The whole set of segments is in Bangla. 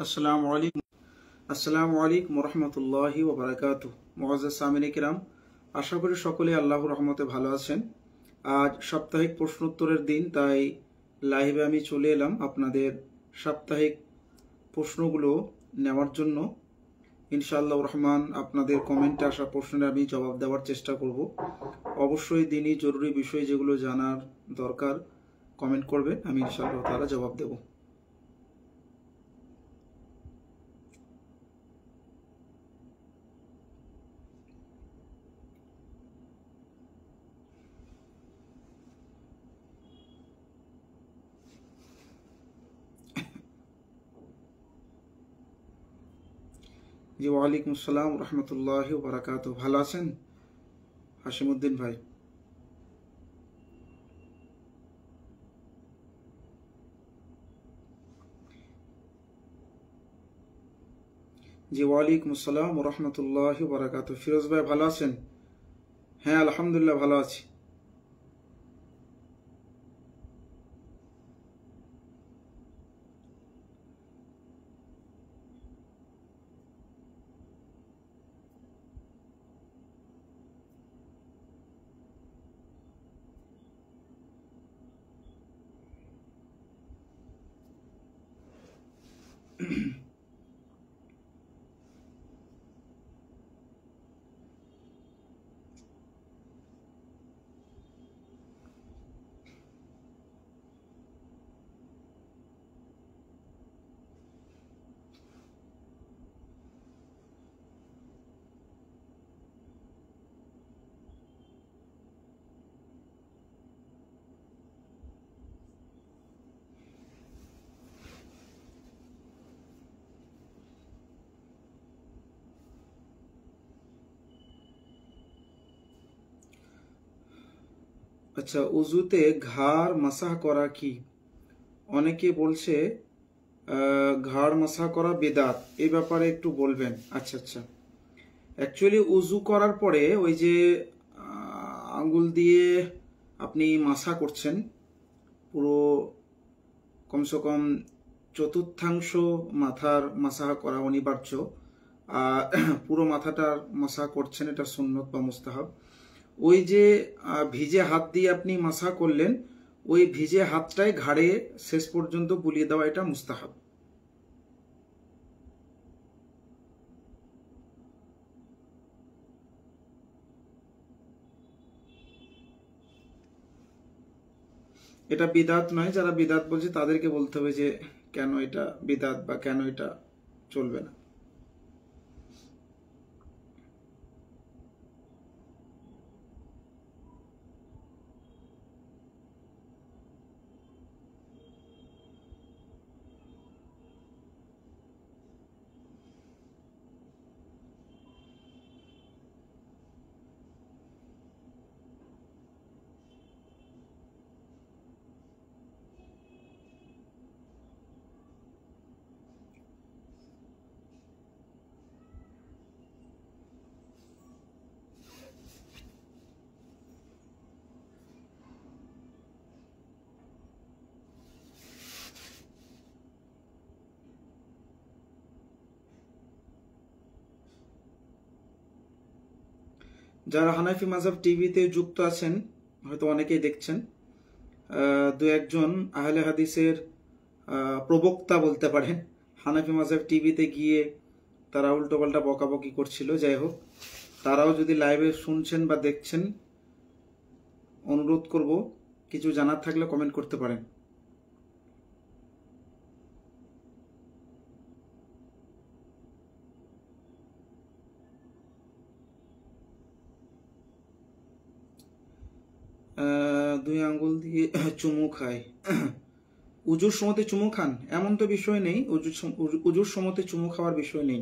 আসসালামু আলাইকুম রহমতুল্লাহি ওয়া বারাকাতুহু। মুআজ্জাজ সামিনে কিরাম, আশা করি সকলে আল্লাহর রহমতে ভালো আছেন। আজ সাপ্তাহিক প্রশ্নোত্তরের দিন, তাই লাইভে আমি চলে এলাম আপনাদের সাপ্তাহিক প্রশ্নগুলো নেওয়ার জন্য। ইনশাআল্লাহ রহমান আপনাদের কমেন্টে আসা প্রশ্নের আমি জবাব দেওয়ার চেষ্টা করব। অবশ্যই দিনই জরুরি বিষয় যেগুলো জানার দরকার কমেন্ট করবেন, আমি ইনশাআল্লাহ তাআলা জবাব দেব। জি, ওয়ালাইকুম আসসালাম রহমতুল্লাহি ওয়া বারাকাতুহু। ভালো আছেন হাশিমউদ্দিন ভাই? জি, ওয়ালাইকুম আসসালাম রহমতুল্লাহি ওয়া বারাকাতুহু। ফিরোজ ভাই ভালো আছেন? হ্যাঁ, আলহামদুলিল্লাহ ভালো আছি। আচ্ছা, উজুতে ঘাড় মাসাহ করা কি? অনেকে বলছে ঘাড় মাসাহ করা বেদাত, এই ব্যাপারে একটু বলবেন। আচ্ছা আচ্ছা, অ্যাকচুয়ালি উজু করার পরে ওই যে আঙ্গুল দিয়ে আপনি মাসাহ করছেন, পুরো কমসে কম চতুর্থাংশ মাথার মাসাহ করা অনিবার্য। পুরো মাথাটার মাসাহ করছেন, এটা সুন্নত বা মুস্তাহাব। ওই যে ভিজে হাত দিয়ে আপনি মাসাহ করলেন, ওই ভিজে হাতটাই ঘাড়ে শেষ পর্যন্ত বুলিয়ে দেওয়া, এটা মুস্তাহাব। এটা বিদাত নয়। যারা বিদাত বলছে তাদেরকে বলতে হবে যে কেন এটা বিদাত বা কেন এটা চলবে না। যারা হানাফি মাযহাব টিভিতে যুক্ত আছেন, হয়তো অনেকেই দেখছেন, দু একজন আহলে হাদিসের প্রবক্তা বলতে পারেন, হানাফি মাযহাব টিভিতে গিয়ে তারা উল্টোপাল্টা বকাবকি করছিল। যাই হোক, তারাও যদি লাইভে শুনছেন বা দেখছেন, অনুরোধ করব কিছু জানার থাকলে কমেন্ট করতে পারেন। দুই আঙ্গুল দিয়ে চুমু খায়, উজুর সময়তে চুমু খান এমন তো বিষয় নেই। উজুর সময়তে চুমু খাওয়ার বিষয় নেই।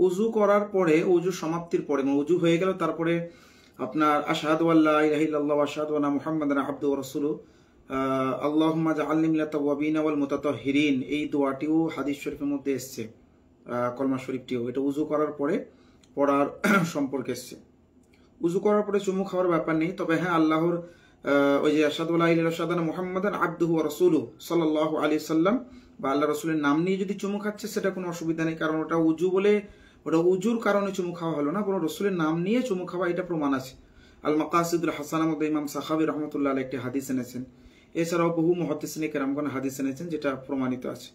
উজু করার পরে, উজু সমাপ্তির পরে, মানে উজু হয়ে গেল, তারপরে আপনার আশহাদু আল্লা ইলাহা ইল্লাল্লাহ ওয়া আশহাদু আন্না মুহাম্মাদান আবদুহু ওয়া রাসূলুহু আল্লাহুম্মা জাআলনি মিনাত তাওয়াবিন ওয়াল মুতাতাহহিরিন, এই দোয়াটিও হাদিস শরীফের মধ্যে এসেছে। কলমা শরীফটিও এটা উজু করার পরে পড়ার সম্পর্কে এসেছে। উজু করার পরে চুমু খাওয়ার ব্যাপার নেই, তবে হ্যাঁ আল্লাহর ওই যে আশহাদু আল্লা ইলাহা ইল্লাল্লাহ মুহাম্মাদান আবদুহু ওয়া রাসূলুহু সাল্লাল্লাহু আলাইহি সাল্লাম বা আল্লাহ রাসূলের নাম নিয়ে যদি চুমু খাচ্ছে সেটা কোনো অসুবিধা নেই, কারণ ওটা উজু বলে, ওটা উজুর কারণে চুমু খাওয়া হলো না, বরং রসুলের নাম নিয়ে চুমু খাওয়া এটা প্রমাণ আছে। আল মাকাসিদুল হাসানার মধ্যে ইমাম সাখাবী রহমতুল্লাহ আলাইহি একটি হাদিস এনেছেন, এছাড়াও বহু মুহাদ্দিসিনে কেরামগণ হাদিস এনেছেন যেটা প্রমাণিত আছে।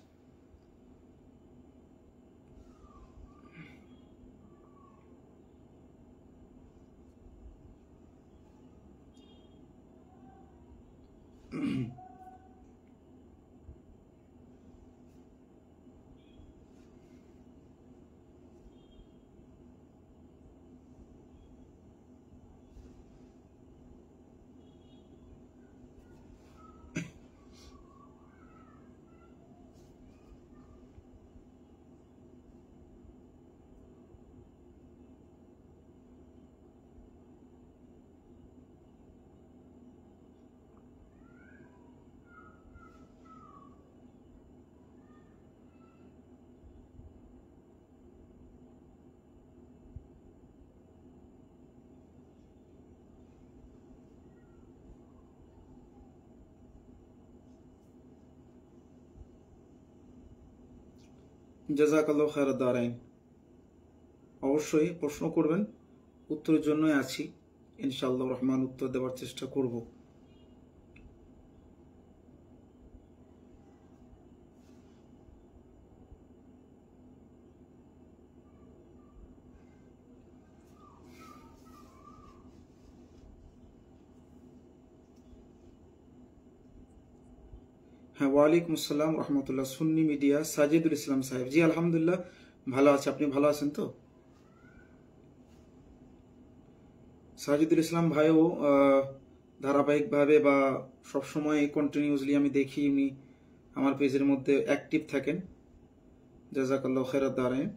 জাযাকাল্লাহু খায়রাদ দারাইন। অবশ্যই প্রশ্ন করবেন, উত্তরের জন্যই আছি, ইনশাআল্লাহ রহমান উত্তর দেওয়ার চেষ্টা করব। হ্যাঁ, ওয়ালাইকুম আসসালাম রহমতুল্লাহ। সুন্নি মিডিয়া সাজিদুল ইসলাম সাহেব, জি আলহামদুলিল্লাহ ভালো আছে, আপনি ভালো আছেন তো? সাজিদুল ইসলাম ভাইও ধারাবাহিকভাবে বা সবসময় কন্টিনিউসলি আমি দেখি উনি আমার পেজের মধ্যে অ্যাক্টিভ থাকেন, জাযাকাল্লাহু খায়রাদ দারাইন।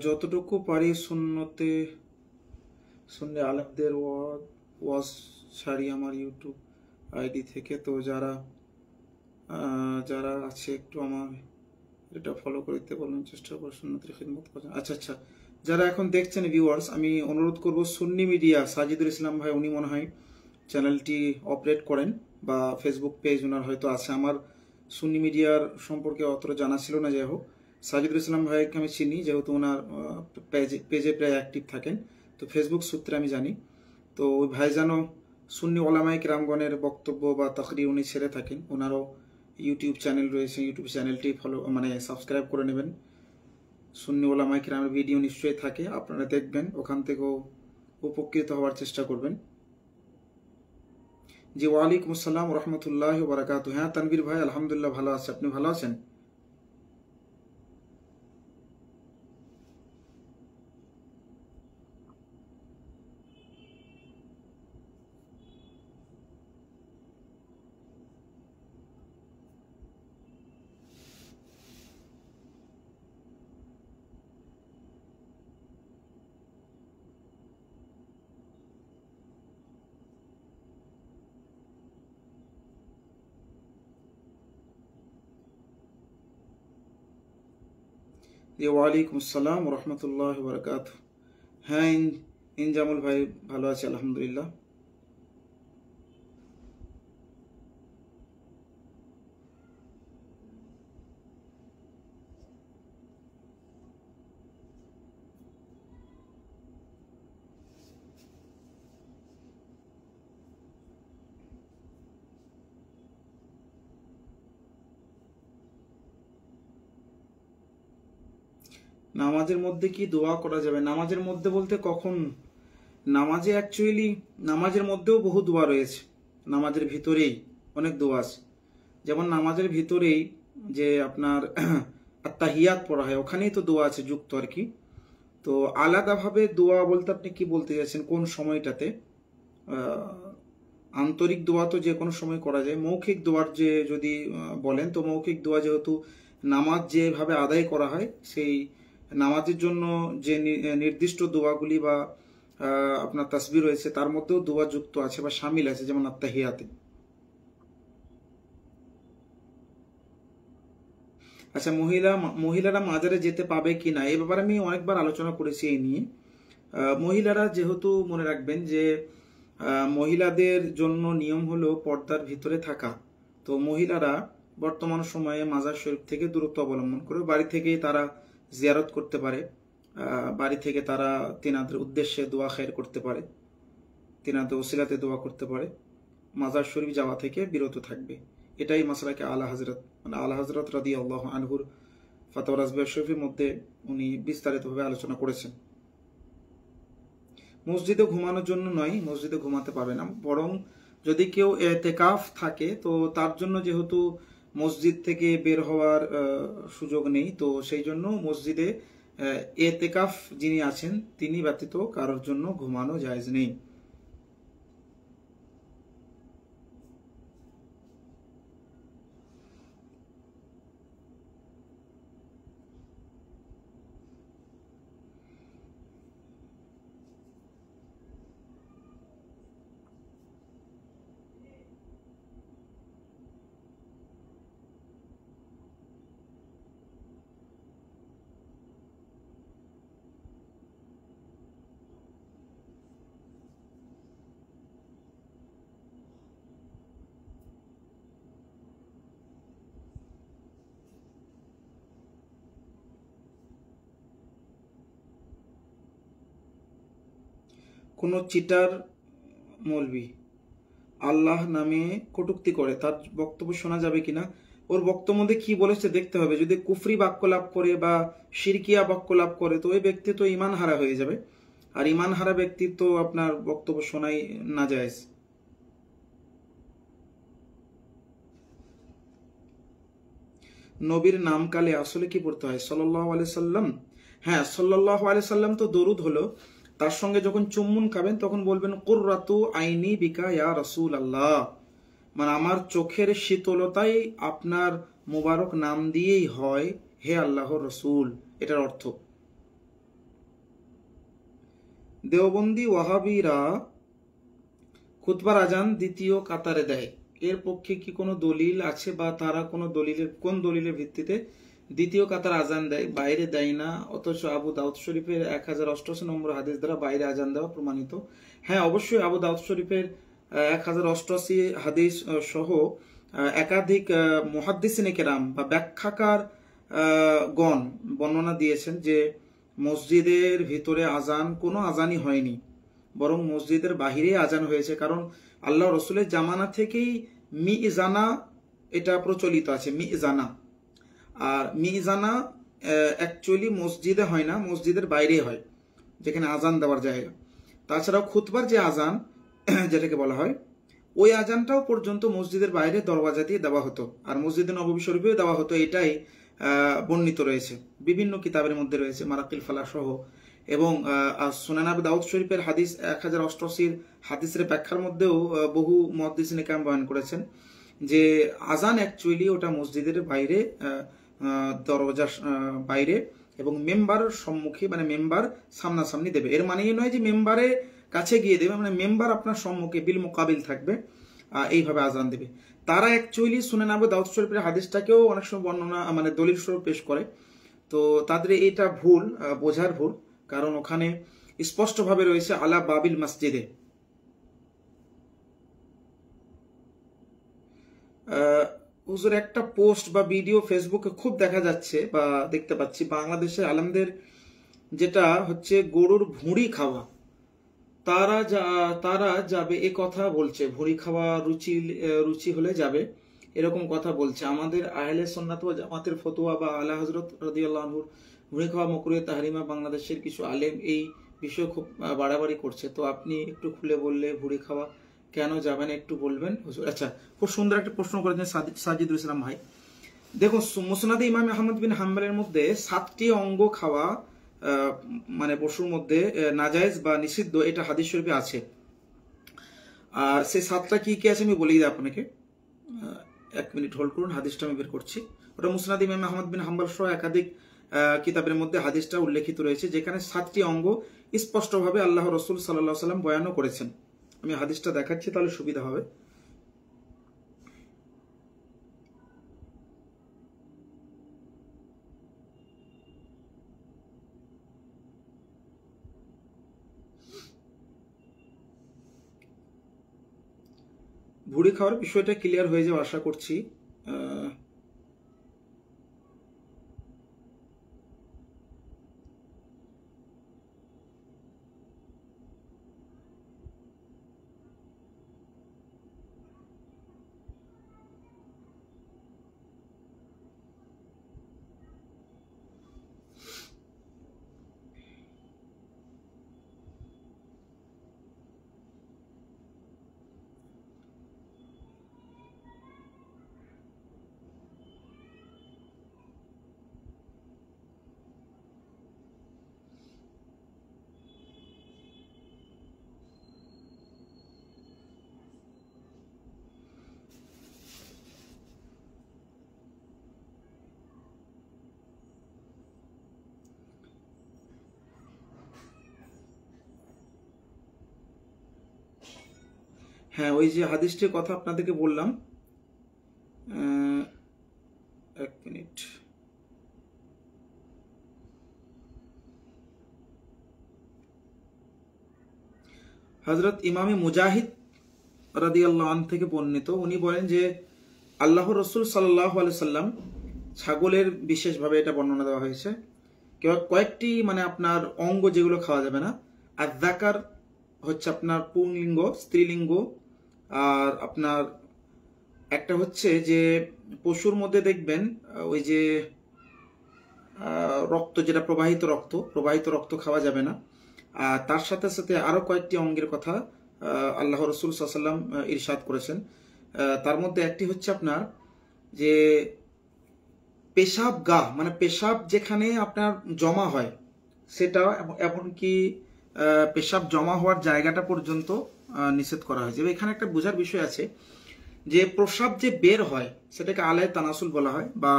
যতটুকু পারি সুন্নি আলেমদের ওয়াজ ছাড়ি আমার ইউটিউব আইডি থেকে, তো যারা যারা আছে একটু আমার এটা ফলো করে দিতে বলুন, চেষ্টা করুন সুন্নতের খিদমত করেন। আচ্ছা আচ্ছা, যারা এখন দেখছেন ভিউয়ার্স, আমি অনুরোধ করব সুন্নি মিডিয়া সাজিদুল ইসলাম ভাই, উনি মনে হয় চ্যানেলটি অপারেট করেন বা ফেসবুক পেজ ওনার হয়তো আছে। আমার সুন্নি মিডিয়ার সম্পর্কে অতটা জানা ছিল না, যাই হোক সাজিদুল ইসলাম ভাইকে আমি চিনি যেহেতু ওনার পেজে প্রায় অ্যাক্টিভ থাকেন, তো ফেসবুক সূত্রে আমি জানি। তো ওই ভাইজানও সুন্নি ওলামায়ে কেরামগণের বক্তব্য বা তাকরির উনি ছেড়ে থাকেন, ওনারও ইউটিউব চ্যানেল রয়েছে, ইউটিউব চ্যানেলটি ফলো মানে সাবস্ক্রাইব করে নেবেন। সুন্নি ওলামায়ে কেরামের ভিডিও নিশ্চয়ই থাকে, আপনারা দেখবেন, ওখান থেকেও উপকৃত হওয়ার চেষ্টা করবেন। জি ওয়ালাইকুম আসসালাম রহমতুল্লাহি ওয়া বারাকাতুহু। হ্যাঁ তানভীর ভাই আলহামদুলিল্লাহ ভালো আছে, আপনি ভালো আছেন? জি ওয়ালাইকুম আসসালাম রহমতুল্লাহি ওয়া বারাকাতুহু। হ্যাঁ ইনজামুল ভাই ভালো আছে আলহামদুলিল্লাহ। নামাজের মধ্যে কি দোয়া করা যাবে? নামাজের মধ্যে বলতে কখন? নামাজে অ্যাকচুয়ালি নামাজের মধ্যেও বহু দোয়া রয়েছে, নামাজের ভিতরেই অনেক দোয়া আছে। যেমন নামাজের ভিতরেই যে আপনার আত্তাহিয়াত পড়া হয়, ওখানেই তো দোয়া আছে যুক্ত আর কি। তো আলাদাভাবে দোয়া বলতে আপনি কি বলতে চাইছেন, কোন সময়টাতে? আন্তরিক দোয়া তো যে কোনো সময় করা যায়। মৌখিক দোয়ার যে যদি বলেন, তো মৌখিক দোয়া যেহেতু নামাজ যেভাবে আদায় করা হয়, সেই নামাজের জন্য যে নির্দিষ্ট দোয়াগুলি বা আপনার তাসবিহ রয়েছে, তার মধ্যেও দোয়া যুক্ত আছে বা শামিল আছে, যেমন আত্তাহিয়াতে। আচ্ছা, মহিলারা মাজারে যেতে পাবে কি না, এই ব্যাপারে আমি অনেকবার আলোচনা করেছি এই নিয়ে। মহিলারা যেহেতু, মনে রাখবেন যে মহিলাদের জন্য নিয়ম হলো পর্দার ভিতরে থাকা। তো মহিলারা বর্তমান সময়ে মাজার শরীফ থেকে দূরত্ব অবলম্বন করে বাড়ি থেকেই তারা জিয়ারত করতে পারে, বাড়ি থেকে তারা তিনাদের উদ্দেশ্যে দোয়া খায়ের করতে পারে, তিনাদের ওসিলাতে দোয়া করতে পারে, মাজার শরীফ যাওয়া থেকে বিরত থাকবে। এটাই মাসলাকে আলা হযরত, মানে আলা হযরত রাদিয়াল্লাহু আনহুর ফাতওয়া রাজবিয়া শরীফের মধ্যে উনি বিস্তারিতভাবে আলোচনা করেছেন। মসজিদে ঘুমানোর জন্য নয়, মসজিদে ঘুমাতে পারবে না, বরং যদি কেউ এতেকাফ থাকে, তো তার জন্য যেহেতু মসজিদ থেকে বের হওয়ার সুযোগ নেই, তো সেই জন্য মসজিদে এতেকাফ যিনি আছেন তিনি ব্যতীত কারোর জন্য ঘুমানো জায়েজ নেই। কোনো চিটার মৌলবি আল্লাহ নামে কটূক্তি করে, তার বক্তব্য শোনা যাবে কিনা? ওর বক্তব্য মধ্যে কি বলেছে দেখতে হবে। যদি কুফরি বাক্য লাভ করে বা শিরকিয়া বাক্য লাভ করে, তো ওই ব্যক্তি তো ইমান হারা হয়ে যাবে, আর ইমান হারা ব্যক্তি তো আপনার বক্তব্য শোনাই না জায়েজ। নবীর নাম কালে আসলে কি পড়তে হয়? সাল্লাল্লাহু আলাইহি সাল্লাম। হ্যাঁ, সাল্লাল্লাহু আলাইহি সাল্লাম তো দরুদ হলো, তার সঙ্গে যখন চুম্বন খাবেন তখন বলবেন কুররাতু আইনি বিকা ইয়া রাসূলুল্লাহ, মানে আমার চোখের শীতলতাই আপনার মোবারক নাম দিয়েই হয়, হে আল্লাহর রসুল, এটার অর্থ। দেওবন্দি ওয়াহাবিরা খুতবার আজান দ্বিতীয় কাতারে দেয়, এর পক্ষে কি কোনো দলিল আছে, বা তারা কোনো কোন দলিলের ভিত্তিতে দ্বিতীয় কাতার আজান দেয়? বাইরে দেয় না, অথচ আবু দাউদ শরীফের 1088 নম্বর হাদিস দ্বারা বাইরে আজান দেওয়া প্রমাণিত। হ্যাঁ, অবশ্যই আবু দাউদ শরীফের 1088 হাদিস সহ একাধিক মুহাদ্দিসিনে কেরাম বা ব্যাখ্যাকার গণ বর্ণনা দিয়েছেন যে মসজিদের ভিতরে আজান কোনো আজানই হয়নি, বরং মসজিদের বাহিরে আজান হয়েছে। কারণ আল্লাহ রসুলের জামানা থেকেই মিজানা এটা প্রচলিত আছে, মিজানা। আর মিজানা অ্যাকচুয়ালি মসজিদে হয় না, মসজিদের বাইরে হয়, যেখানে আজান দেওয়ার জায়গা। তাছাড়াও খুতবার যে আজান যেটাকে বলা হয়, ওই আজানটাও পর্যন্ত মসজিদের বাইরে দরওয়াজা দিয়ে দেওয়া হতো, আর মসজিদে নববী শরীফেও দেওয়া হতো, এটাই বর্ণিত রয়েছে বিভিন্ন কিতাবের মধ্যে রয়েছে, মারাকিল ফালাহ সহ। এবং সুনান আবু দাউদ শরীফের হাদিস 1088 হাদিসের ব্যাখ্যার মধ্যেও বহু মুহাদ্দিসিনে কেরাম বয়ান করেছেন যে আজান অ্যাকচুয়ালি ওটা মসজিদের বাইরে, দরওয়াজার বাইরে, এবং মেম্বার সম্মুখে, মানে মেম্বার সামনাসামনি দেবে। এর মানে নয় যে মেম্বারের কাছে গিয়ে দেবে, মানে মেম্বার আপনার সম্মুখে বিল মোকাবিল থাকবে, এইভাবে আজান দেবে। তারা অ্যাকচুয়ালি সুনান আবু দাউদ শরীফের হাদিসটাকেও অনেক সময় বর্ণনা, মানে দলিল স্বরূপ পেশ করে। তো তাদের এটা ভুল, বোঝার ভুল, কারণ ওখানে স্পষ্টভাবে রয়েছে আলা বাবিল মসজিদে। হুজুর, একটা পোস্ট বা ভিডিও ফেসবুকে খুব দেখা যাচ্ছে বা দেখতে পাচ্ছি, বাংলাদেশের আলেমদের যেটা হচ্ছে গরুর ভুঁড়ি খাওয়া, তারা যাবে এ কথা বলছে, ভুঁড়ি খাওয়া রুচি হলে যাবে, এরকম কথা বলছে। আমাদের আহলে সুন্নাত ওয়াল জামাতের ফতোয়া বা আলা হযরত রাদিয়াল্লাহু আনহুর ভুঁড়ি খাওয়া মাকরুহে তাহরিমা বাংলাদেশের কিছু আলেম এই বিষয়ে খুব বাড়াবাড়ি করছে। তো আপনি একটু খুলে বললে ভুঁড়ি খাওয়া কেন যাবে না একটু বলবেন হুজুর। আচ্ছা, খুব সুন্দর একটা প্রশ্ন করেছেন সাজিদুল ইসলাম ভাই। দেখুন, মুসনাদে ইমাম আহমদ বিন হাম্বলের মধ্যে 7টি অঙ্গ খাওয়া মানে পশুর মধ্যে নাজায়েজ বা নিষিদ্ধ, এটা হাদিস শরীফে আছে। আর সেই 7টা কি কি আছে আমি বলে দিই আপনাকে। 1 মিনিট হোল্ড করুন, হাদিসটা আমি বের করছি। ওটা মুসনাদ ইমাম আহমদ বিন হাম্বল সহ একাধিক কিতাবের মধ্যে হাদিসটা উল্লেখিত রয়েছে, যেখানে 7টি অঙ্গ স্পষ্টভাবে আল্লাহ রসুল সাল্লাল্লাহু আলাইহি সাল্লাম বয়ানও করেছেন। আমি হাদিসটা দেখাচ্ছি, তাহলে সুবিধা হবে। ভুঁড়ি খাওয়ার বিষয়টা ক্লিয়ার হয়ে যাওয়া আশা করছি। হ্যাঁ, ওই যে হাদিসটির কথা আপনাদেরকে বললাম, 1 মিনিট। হযরত ইমামে মুজাহিদ রাদিয়াল্লাহু আনহু থেকে বর্ণিত, উনি বলেন যে আল্লাহর রাসূল সাল্লাল্লাহু আলাইহি সাল্লাম ছাগলের বিশেষভাবে এটা বর্ণনা দেওয়া হয়েছে কয়েকটি মানে আপনার অঙ্গ যেগুলো খাওয়া যাবে না। আর যাকার হচ্ছে আপনার পুংলিঙ্গ, স্ত্রীলিঙ্গ, আর আপনার একটা হচ্ছে যে পশুর মধ্যে দেখবেন ওই যে রক্ত, যেটা প্রবাহিত রক্ত খাওয়া যাবে না। আর তার সাথে সাথে আরো কয়েকটি অঙ্গের কথা আল্লাহ রসুল সাল্লাল্লাহু আলাইহি ওয়াসাল্লাম ইরশাদ করেছেন। তার মধ্যে একটি হচ্ছে আপনার যে পেশাব গাহ, মানে পেশাব যেখানে আপনার জমা হয় সেটা, এমনকি পেশাব জমা হওয়ার জায়গাটা পর্যন্ত নিষেধ করা হয়েছে। এখানে একটা বোঝার বিষয় আছে যে প্রস্রাব যে বের হয় সেটাকে আলায় তানাসুল বলা হয়, বা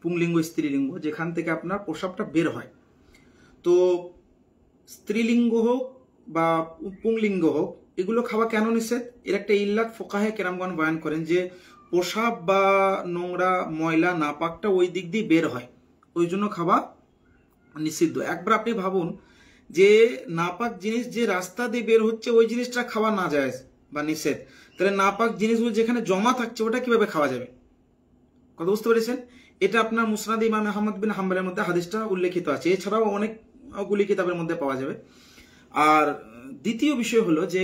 পুংলিঙ্গ স্ত্রীলিঙ্গ, যেখান থেকে আপনার প্রস্রাবটা বের হয়। তো স্ত্রীলিঙ্গ হোক বা পুংলিঙ্গ হোক, এগুলো খাওয়া কেন নিষেধ? এর একটা ইল্লাত ফুকাহে কেরামগণ বয়ান করেন যে প্রস্রাব বা নোংরা ময়লা নাপাকটা ওই দিক দিয়ে বের হয়, ওই জন্য খাওয়া নিষিদ্ধ। একবার আপনি ভাবুন যে নাপাক জিনিস যে রাস্তা দিয়ে বের হচ্ছে ওই জিনিসটা খাওয়া না যায় বা নিষেধ, তাহলে নাপাক জিনিসগুলো যেখানে জমা থাকছে ওটা কিভাবে খাওয়া যাবে? কথা বুঝতে পেরেছেন? এটা আপনার মুসনাদ ইমাম আহমদ বিন হাম্বলের মধ্যে হাদিসটা উল্লেখিত আছে, এছাড়াও অনেকগুলি কিতাবের মধ্যে পাওয়া যাবে। আর দ্বিতীয় বিষয় হলো যে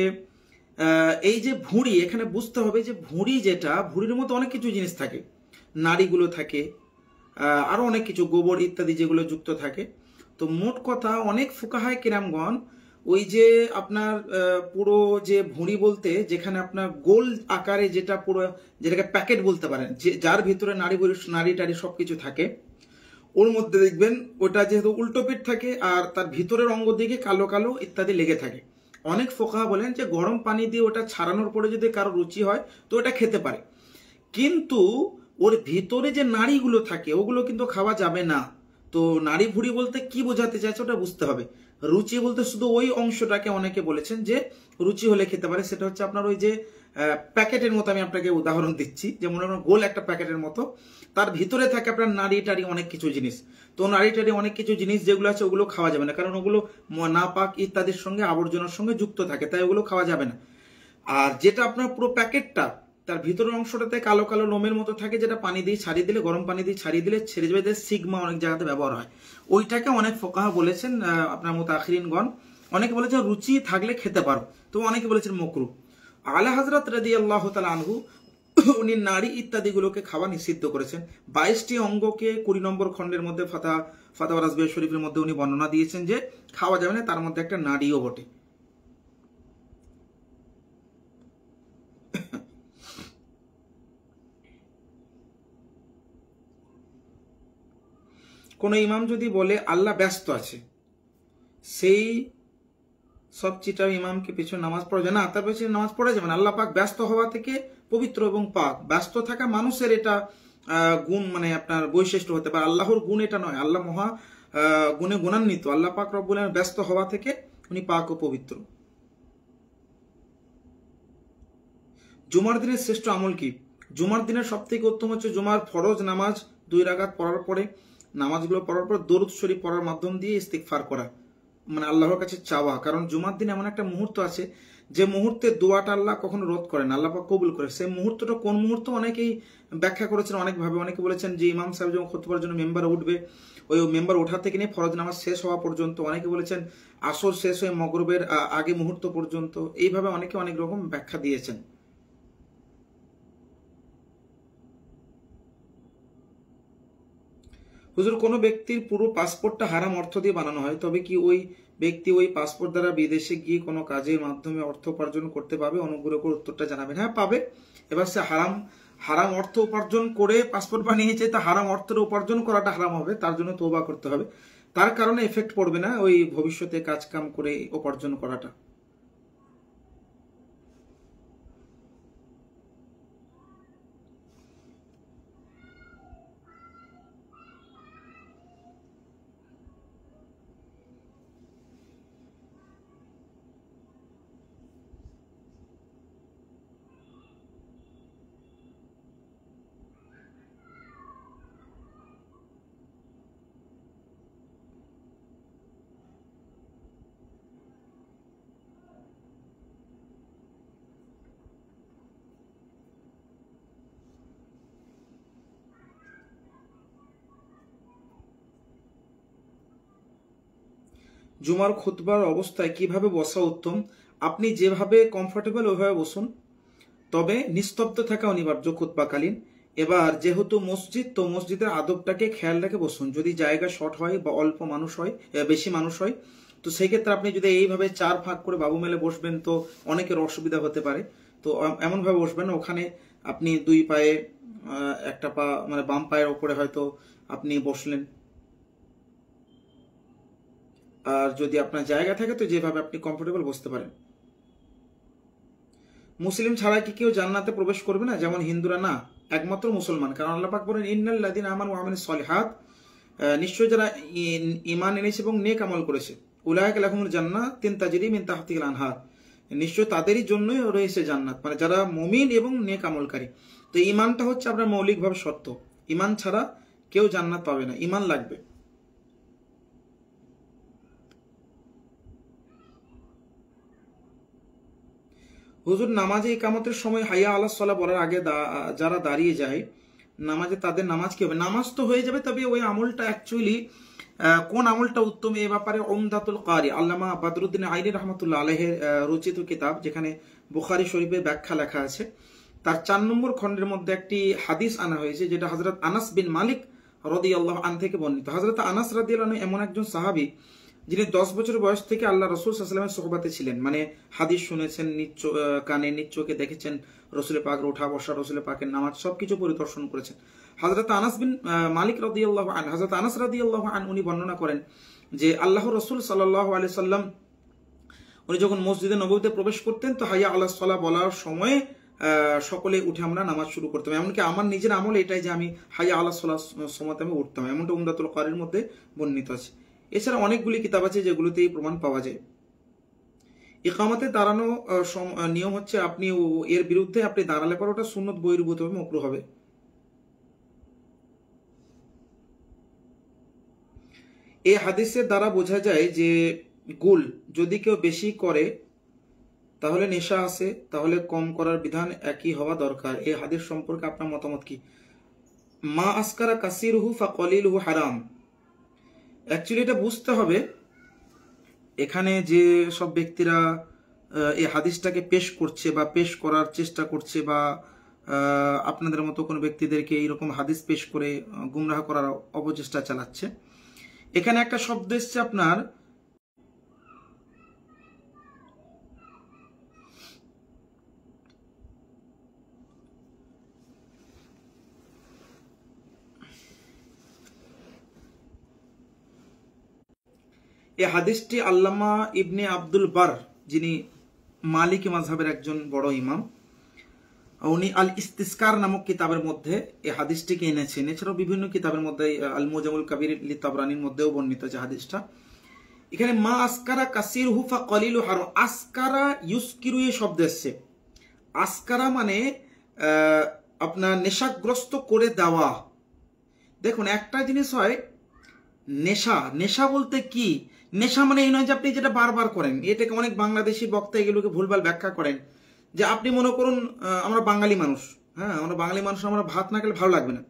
এই যে ভুঁড়ি, এখানে বুঝতে হবে যে ভুঁড়ি যেটা, ভুঁড়ির মধ্যে অনেক কিছু জিনিস থাকে, নাড়িগুলো থাকে, আরো অনেক কিছু, গোবর ইত্যাদি যেগুলো যুক্ত থাকে। তো মোট কথা অনেক ফুকাহায়ে কেরামগণ ওই যে আপনার পুরো যে ভুঁড়ি বলতে যেখানে আপনার গোল আকারে যেটা পুরো, যেটাকে প্যাকেট বলতে পারেন, যে যার ভিতরে নাড়ি টাড়ি সবকিছু থাকে, ওর মধ্যে দেখবেন ওটা যেহেতু উল্টো পিঠ থাকে আর তার ভিতরের অঙ্গ দিকে কালো কালো ইত্যাদি লেগে থাকে। অনেক ফোকাহা বলেন যে গরম পানি দিয়ে ওটা ছাড়ানোর পরে যদি কারো রুচি হয় তো ওটা খেতে পারে, কিন্তু ওর ভিতরে যে নাড়িগুলো থাকে ওগুলো কিন্তু খাওয়া যাবে না। তো নাড়ি ভুড়ি বলতে কি বোঝাতে চাইছে ওটা বুঝতে হবে। রুচি বলতে শুধু ওই অংশটাকে অনেকে বলেছেন যে রুচি হলে খেতে পারে, সেটা হচ্ছে আপনার ওই যে প্যাকেটের মতো, আমি আপনাকে উদাহরণ দিচ্ছি, যেমন গোল একটা প্যাকেটের মতো, তার ভিতরে থাকে আপনার নাড়ি টাড়ি অনেক কিছু জিনিস। তো নাড়ি টাড়ি অনেক কিছু জিনিস যেগুলো আছে ওগুলো খাওয়া যাবে না, কারণ ওগুলো নাপাক ইত্যাদির সঙ্গে আবর্জনার সঙ্গে যুক্ত থাকে, তাই ওগুলো খাওয়া যাবে না। আর যেটা আপনার পুরো প্যাকেটটা, তার ভিতরের অংশটাতে কালো কালো লোমের মতো থাকে, যেটা পানি দিয়ে ছাড়িয়ে দিলে, গরম পানি দিয়ে ছাড়িয়ে দিলে ছেড়ে যাবে, সিগমা অনেক জায়গাতে ব্যবহার হয়, ওইটাকে অনেক ফোকাহা বলেছেন, আপনার মুতাআখিরিনগণ অনেকে বলেছেন রুচি থাকলে খেতে পারো, তো অনেকে বলেছেন মাকরুহ। আলা হযরত রাদিয়াল্লাহু তাআলা আনহু উনি নারী ইত্যাদিগুলোকে খাওয়া নিষিদ্ধ করেছেন। 22টি অঙ্গকে 20 নম্বর খণ্ডের মধ্যে ফাতাওয়া রাজবিয়া শরীফের মধ্যে উনি বর্ণনা দিয়েছেন যে খাওয়া যাবে না, তার মধ্যে একটা নারীও বটে। কোন ইমাম যদি বলে আল্লাহ ব্যস্ত আছে, সেই সব চিটা ইমামকে পিছনে নামাজ পড়া যায় না, তার পিছনে নামাজ পড়া যাবে না। আল্লাহ পাক ব্যস্ত হওয়া থেকে পবিত্র এবং পাক। ব্যস্ত থাকা মানুষের এটা গুণ, মানে আপনার বৈশিষ্ট্য হতে পারে, আল্লাহর গুণ এটা নয়। আল্লাহ মহা গুণে গুণান্বিত। আল্লাহ পাক রব্বুল আলামিন ব্যস্ত হওয়া থেকে উনি পাক ও পবিত্র। জুমার দিনের শ্রেষ্ঠ আমল কি? জুমার দিনের সব থেকে উত্তম হচ্ছে জুমার ফরজ নামাজ 2 রাকাত পড়ার পরে, নামাজগুলো পড়ার পর দরুদ শরীফ পড়ার মাধ্যম দিয়ে ইস্তিগফার করা, মানে আল্লাহর কাছে চাওয়া। কারণ জুমার দিন এমন একটা মুহূর্ত আছে যে মুহূর্তে দোয়াটা আল্লাহ কখনো রোধ করেন, আল্লাহ পাক কবুল করে। সেই মুহূর্তটা কোন মুহূর্ত অনেকেই ব্যাখ্যা করেছেন অনেকভাবে। অনেকে বলেছেন যে ইমাম সাহেব যখন খুতবার জন্য মেম্বারে উঠবে, ওই মেম্বার ওঠা থেকে নিয়ে ফরজ নামাজ শেষ হওয়া পর্যন্ত। অনেকে বলেছেন আসর শেষ হয়ে মগরিবের আগে মুহূর্ত পর্যন্ত। এইভাবে অনেকে অনেক রকম ব্যাখ্যা দিয়েছেন। হুজুর, কোনো ব্যক্তির পুরো পাসপোর্টটা হারাম অর্থ দিয়ে বানানো হয়, তবে কি ওই ব্যক্তি ওই পাসপোর্ট দ্বারা বিদেশে গিয়ে কোনো কাজের মাধ্যমে অর্থ উপার্জন করতে পারবে? অনুগ্রহ করে উত্তরটা জানাবেন। হ্যাঁ, পাবে। এবার সে হারাম অর্থ উপার্জন করে পাসপোর্ট বানিয়েছে, তা হারাম অর্থের উপার্জন করাটা হারাম হবে, তার জন্য তওবা করতে হবে। তার কারণে এফেক্ট পড়বে না ওই ভবিষ্যতে কাজ কাম করে উপার্জন করাটা। জুমার খুতবার অবস্থায় কিভাবে বসা উত্তম? আপনি যেভাবে কমফোর্টেবল ওইভাবে বসুন, তবে নিস্তব্ধ থাকা অনিবার্য খুতবাকালীন। এবার যেহেতু মসজিদ, তো মসজিদের আদবটাকে খেয়াল রেখে বসুন। যদি জায়গা শর্ট হয় বা অল্প মানুষ হয়, বেশি মানুষ হয়, তো সেই ক্ষেত্রে আপনি যদি এইভাবে 4 ভাগ করে বাবু মেলে বসবেন তো অনেকের অসুবিধা হতে পারে। তো এমনভাবে বসবেন ওখানে আপনি 2 পায়ে, একটা পা মানে বাম পায়ের ওপরে হয়তো আপনি বসলেন। আর যদি আপনার জায়গা থাকে তো যেভাবে আপনি কমফোর্টেবল বসতে পারেন। মুসলিম ছাড়া কি কেউ জান্নাতে প্রবেশ করবে না? যেমন হিন্দুরা? না, একমাত্র মুসলমান। কারণ আল্লাহ পাক বলেন ইন্নাল্লাযিনা আমানু ওয়া আমিলুস সলিহাত, নিশ্চয় যারা ঈমান এনেছে এবং নেক আমল করেছে, উলাইকা লাহুমুল জান্নাতুন তাজরি মিন তাহতিহিল আনহার, নিশ্চয় তাদেরই জন্যই রয়েছে জান্নাত, মানে যারা মুমিন এবং নেক আমলকারী। তো ঈমানটা হচ্ছে আপনার মৌলিকভাবে শর্ত। ঈমান ছাড়া কেউ জান্নাত পাবে না, ঈমান লাগবে। হুজুর, নামাজে ইকামতের সময় হাইয়া আলাস সালাহ বলার আগে যারা দাঁড়িয়ে যায় নামাজে, তাদের নামাজ কি হবে? নামাজ তো হয়ে যাবে, তবে ওই আমলটা অ্যাকচুয়ালি কোন আমলটা উত্তম এ ব্যাপারে উমদাতুল কারি আল্লামা বদরুদ্দিন আইনি রহমতুল্লাহ আলাইহির রচিত কিতাব, যেখানে বুখারী শরীফের ব্যাখ্যা লেখা আছে, তার 4 নম্বর খণ্ডের মধ্যে একটি হাদিস আনা হয়েছে যেটা হযরত আনাস বিন মালিক রাদিয়াল্লাহু আনহু থেকে বর্ণিত। হযরত আনাস রাদিয়াল্লাহু আনহু এমন একজন সাহাবী যিনি 10 বছর বয়স থেকে আল্লাহ রাসূল সাল্লাল্লাহু আলাইহি ওয়াসাল্লামের সোহবতে ছিলেন, মানে হাদিস শুনেছেন, কানে নিজ চোখে দেখেছেন, রাসূলের পাকের ওঠা বসা, রাসূলের পাকের নামাজ সবকিছু পরিদর্শন করেছেন। হযরত আনাস বিন মালিক রাদিয়াল্লাহু আনহু, হযরত আনাস রাদিয়াল্লাহু আনহু উনি বর্ণনা করেন যে আল্লাহর রাসূল সাল্লাল্লাহু আলাইহি সাল্লাম উনি যখন মসজিদে নববীতে প্রবেশ করতেন তো হাইয়া আলাস সালাহ বলার সময় সকলে উঠে আমরা নামাজ শুরু করতাম। এমনকি আমার নিজের আমল এটাই যে আমি হাইয়া আলাস সালাহ সময়তে আমি উঠতাম, এমনটা উমদাতুল কারির মধ্যে বর্ণিত আছে। এছাড়া অনেকগুলি কিতাব আছে যেগুলোতে এই প্রমাণ পাওয়া যায়। ইকামতে দাঁড়ানো নিয়ম হচ্ছে আপনি এর বিরুদ্ধে আপনি দাঁড়ালে পর ওটা সুন্নত বহির্ভূত হবে, মাকরুহ হবে। এই হাদিসের দ্বারা বোঝা যায় যে গুল যদি কেউ বেশি করে তাহলে নেশা আছে, তাহলে কম করার বিধান একই হওয়া দরকার। এই হাদিস সম্পর্কে আপনার মতামত কি? মা আসকারা কাসিরুহু ফাকলিলুহু হারাম। অ্যাকচুয়ালি এটা বুঝতে হবে, এখানে যে সব ব্যক্তিরা এই হাদিসটাকে পেশ করছে বা পেশ করার চেষ্টা করছে বা আপনাদের মতো কোনো ব্যক্তিদেরকে এইরকম হাদিস পেশ করে গুমরাহ করার অপচেষ্টা চালাচ্ছে। এখানে একটা শব্দ এসছে আপনার এই হাদিসটি আল্লামা ইবনে আব্দুল বার, যিনি মালিকি মাযহাবের একজন বড় ইমাম, উনি আল ইস্তিসকার নামক কিতাবের মধ্যে এই হাদিসটিকে এনেছেন। এছাড়াও বিভিন্ন কিতাবের মধ্যে আল মুজামুল কাবির লি তাবরানির মধ্যেও বর্ণিত যে হাদিসটা। এখানে মা আসকারা কাসির হুফা কলিলু হারু, আসকারা ইউসকিরু এই শব্দ এসছে। আসকারা মানে আপনার নেশাগ্রস্ত করে দেওয়া। দেখুন একটা জিনিস হয় নেশা, নেশা বলতে কি? নেশা মানে এই নয় যে আপনি যেটা বারবার করেন। এটাকে অনেক বাংলাদেশি বক্তা এগুলোকে ভুলভাল ব্যাখ্যা করেন যে আপনি মনে করুন আমরা বাঙালি মানুষ, হ্যাঁ আমরা বাঙালি মানুষ, আমরা ভাত না খেলে ভালো লাগবে না।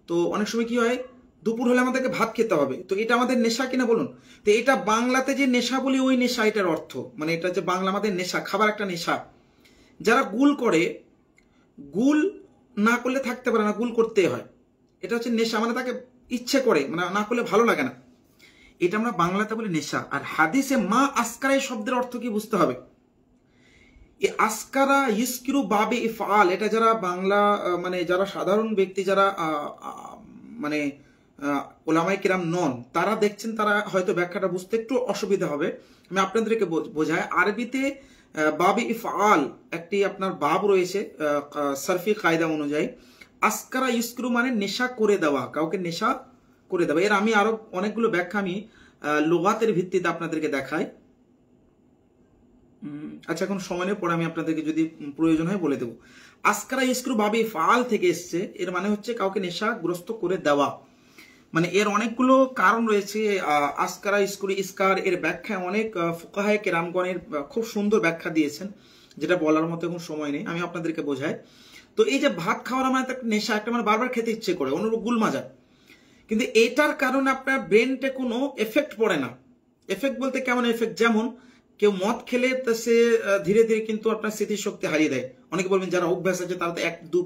তো অনেক সময় কি হয়, দুপুর হলে আমাদেরকে ভাত খেতে হবে, তো এটা আমাদের নেশা কিনা বলুন? তো এটা বাংলাতে যে নেশা বলি ওই নেশা এটার অর্থ, মানে এটা যে বাংলা আমাদের নেশা, খাবার একটা নেশা। যারা গুল করে, গুল না করলে থাকতে পারে না, গুল করতে হয়, এটা হচ্ছে নেশা, মানে তাকে ইচ্ছে করে, মানে না করলে ভালো লাগে না, এটা আমরা বাংলাতে বলি নেশা। আর হাদিসে মা আসকারা এই শব্দের অর্থ কি বুঝতে হবে। এই আসকারা ইস্কিরু বাবে ইফআল, এটা যারা বাংলা মানে যারা সাধারণ ব্যক্তি, যারা মানে ওলামায়ে কিরাম নন, তারা দেখছেন, তারা হয়তো ব্যাখ্যাটা বুঝতে একটু অসুবিধা হবে। আমি আপনাদেরকে বোঝাই। আরবিতে বাবে ইফআল একটি আপনার বাব রয়েছে সারফি কায়দা অনুযায়ী। আসকারা ইস্কিরু মানে নেশা করে দেওয়া, কাউকে নেশা করে দেওয়া। এর আমি আরো অনেকগুলো ব্যাখ্যা আমি লুগাতের ভিত্তিতে আপনাদেরকে দেখাই। আচ্ছা, এখন সময় নেই, পরে আমি আপনাদেরকে যদি প্রয়োজন হয় বলে দেবো। আসকারা ইস্করু বাবে ফাল থেকে এসছে, এর মানে হচ্ছে কাউকে নেশাগ্রস্ত করে দেওয়া। মানে এর অনেকগুলো কারণ রয়েছে। আসকারা ইস্করু ইস্কার এর ব্যাখ্যা অনেক ফুকাহায়ে কেরামগণের খুব সুন্দর ব্যাখ্যা দিয়েছেন, যেটা বলার মতো এখন সময় নেই, আমি আপনাদেরকে বোঝাই। তো এই যে ভাত খাওয়ার মানে একটা নেশা, একটা মানে বারবার খেতে ইচ্ছে করে, অনুরূপ গুল মাজা। কিন্তু এটার কারণে আপনার ব্রেনটে কোনো এফেক্ট পড়ে না। এফেক্ট বলতে কেমন এফেক্ট? যেমন কেউ মদ খেলে সে ধীরে ধীরে কিন্তু আপনার স্মৃতিশক্তি হারিয়ে দেয়। অনেকে বলবেন যারা অভ্যাস আছে তারা তো এক দু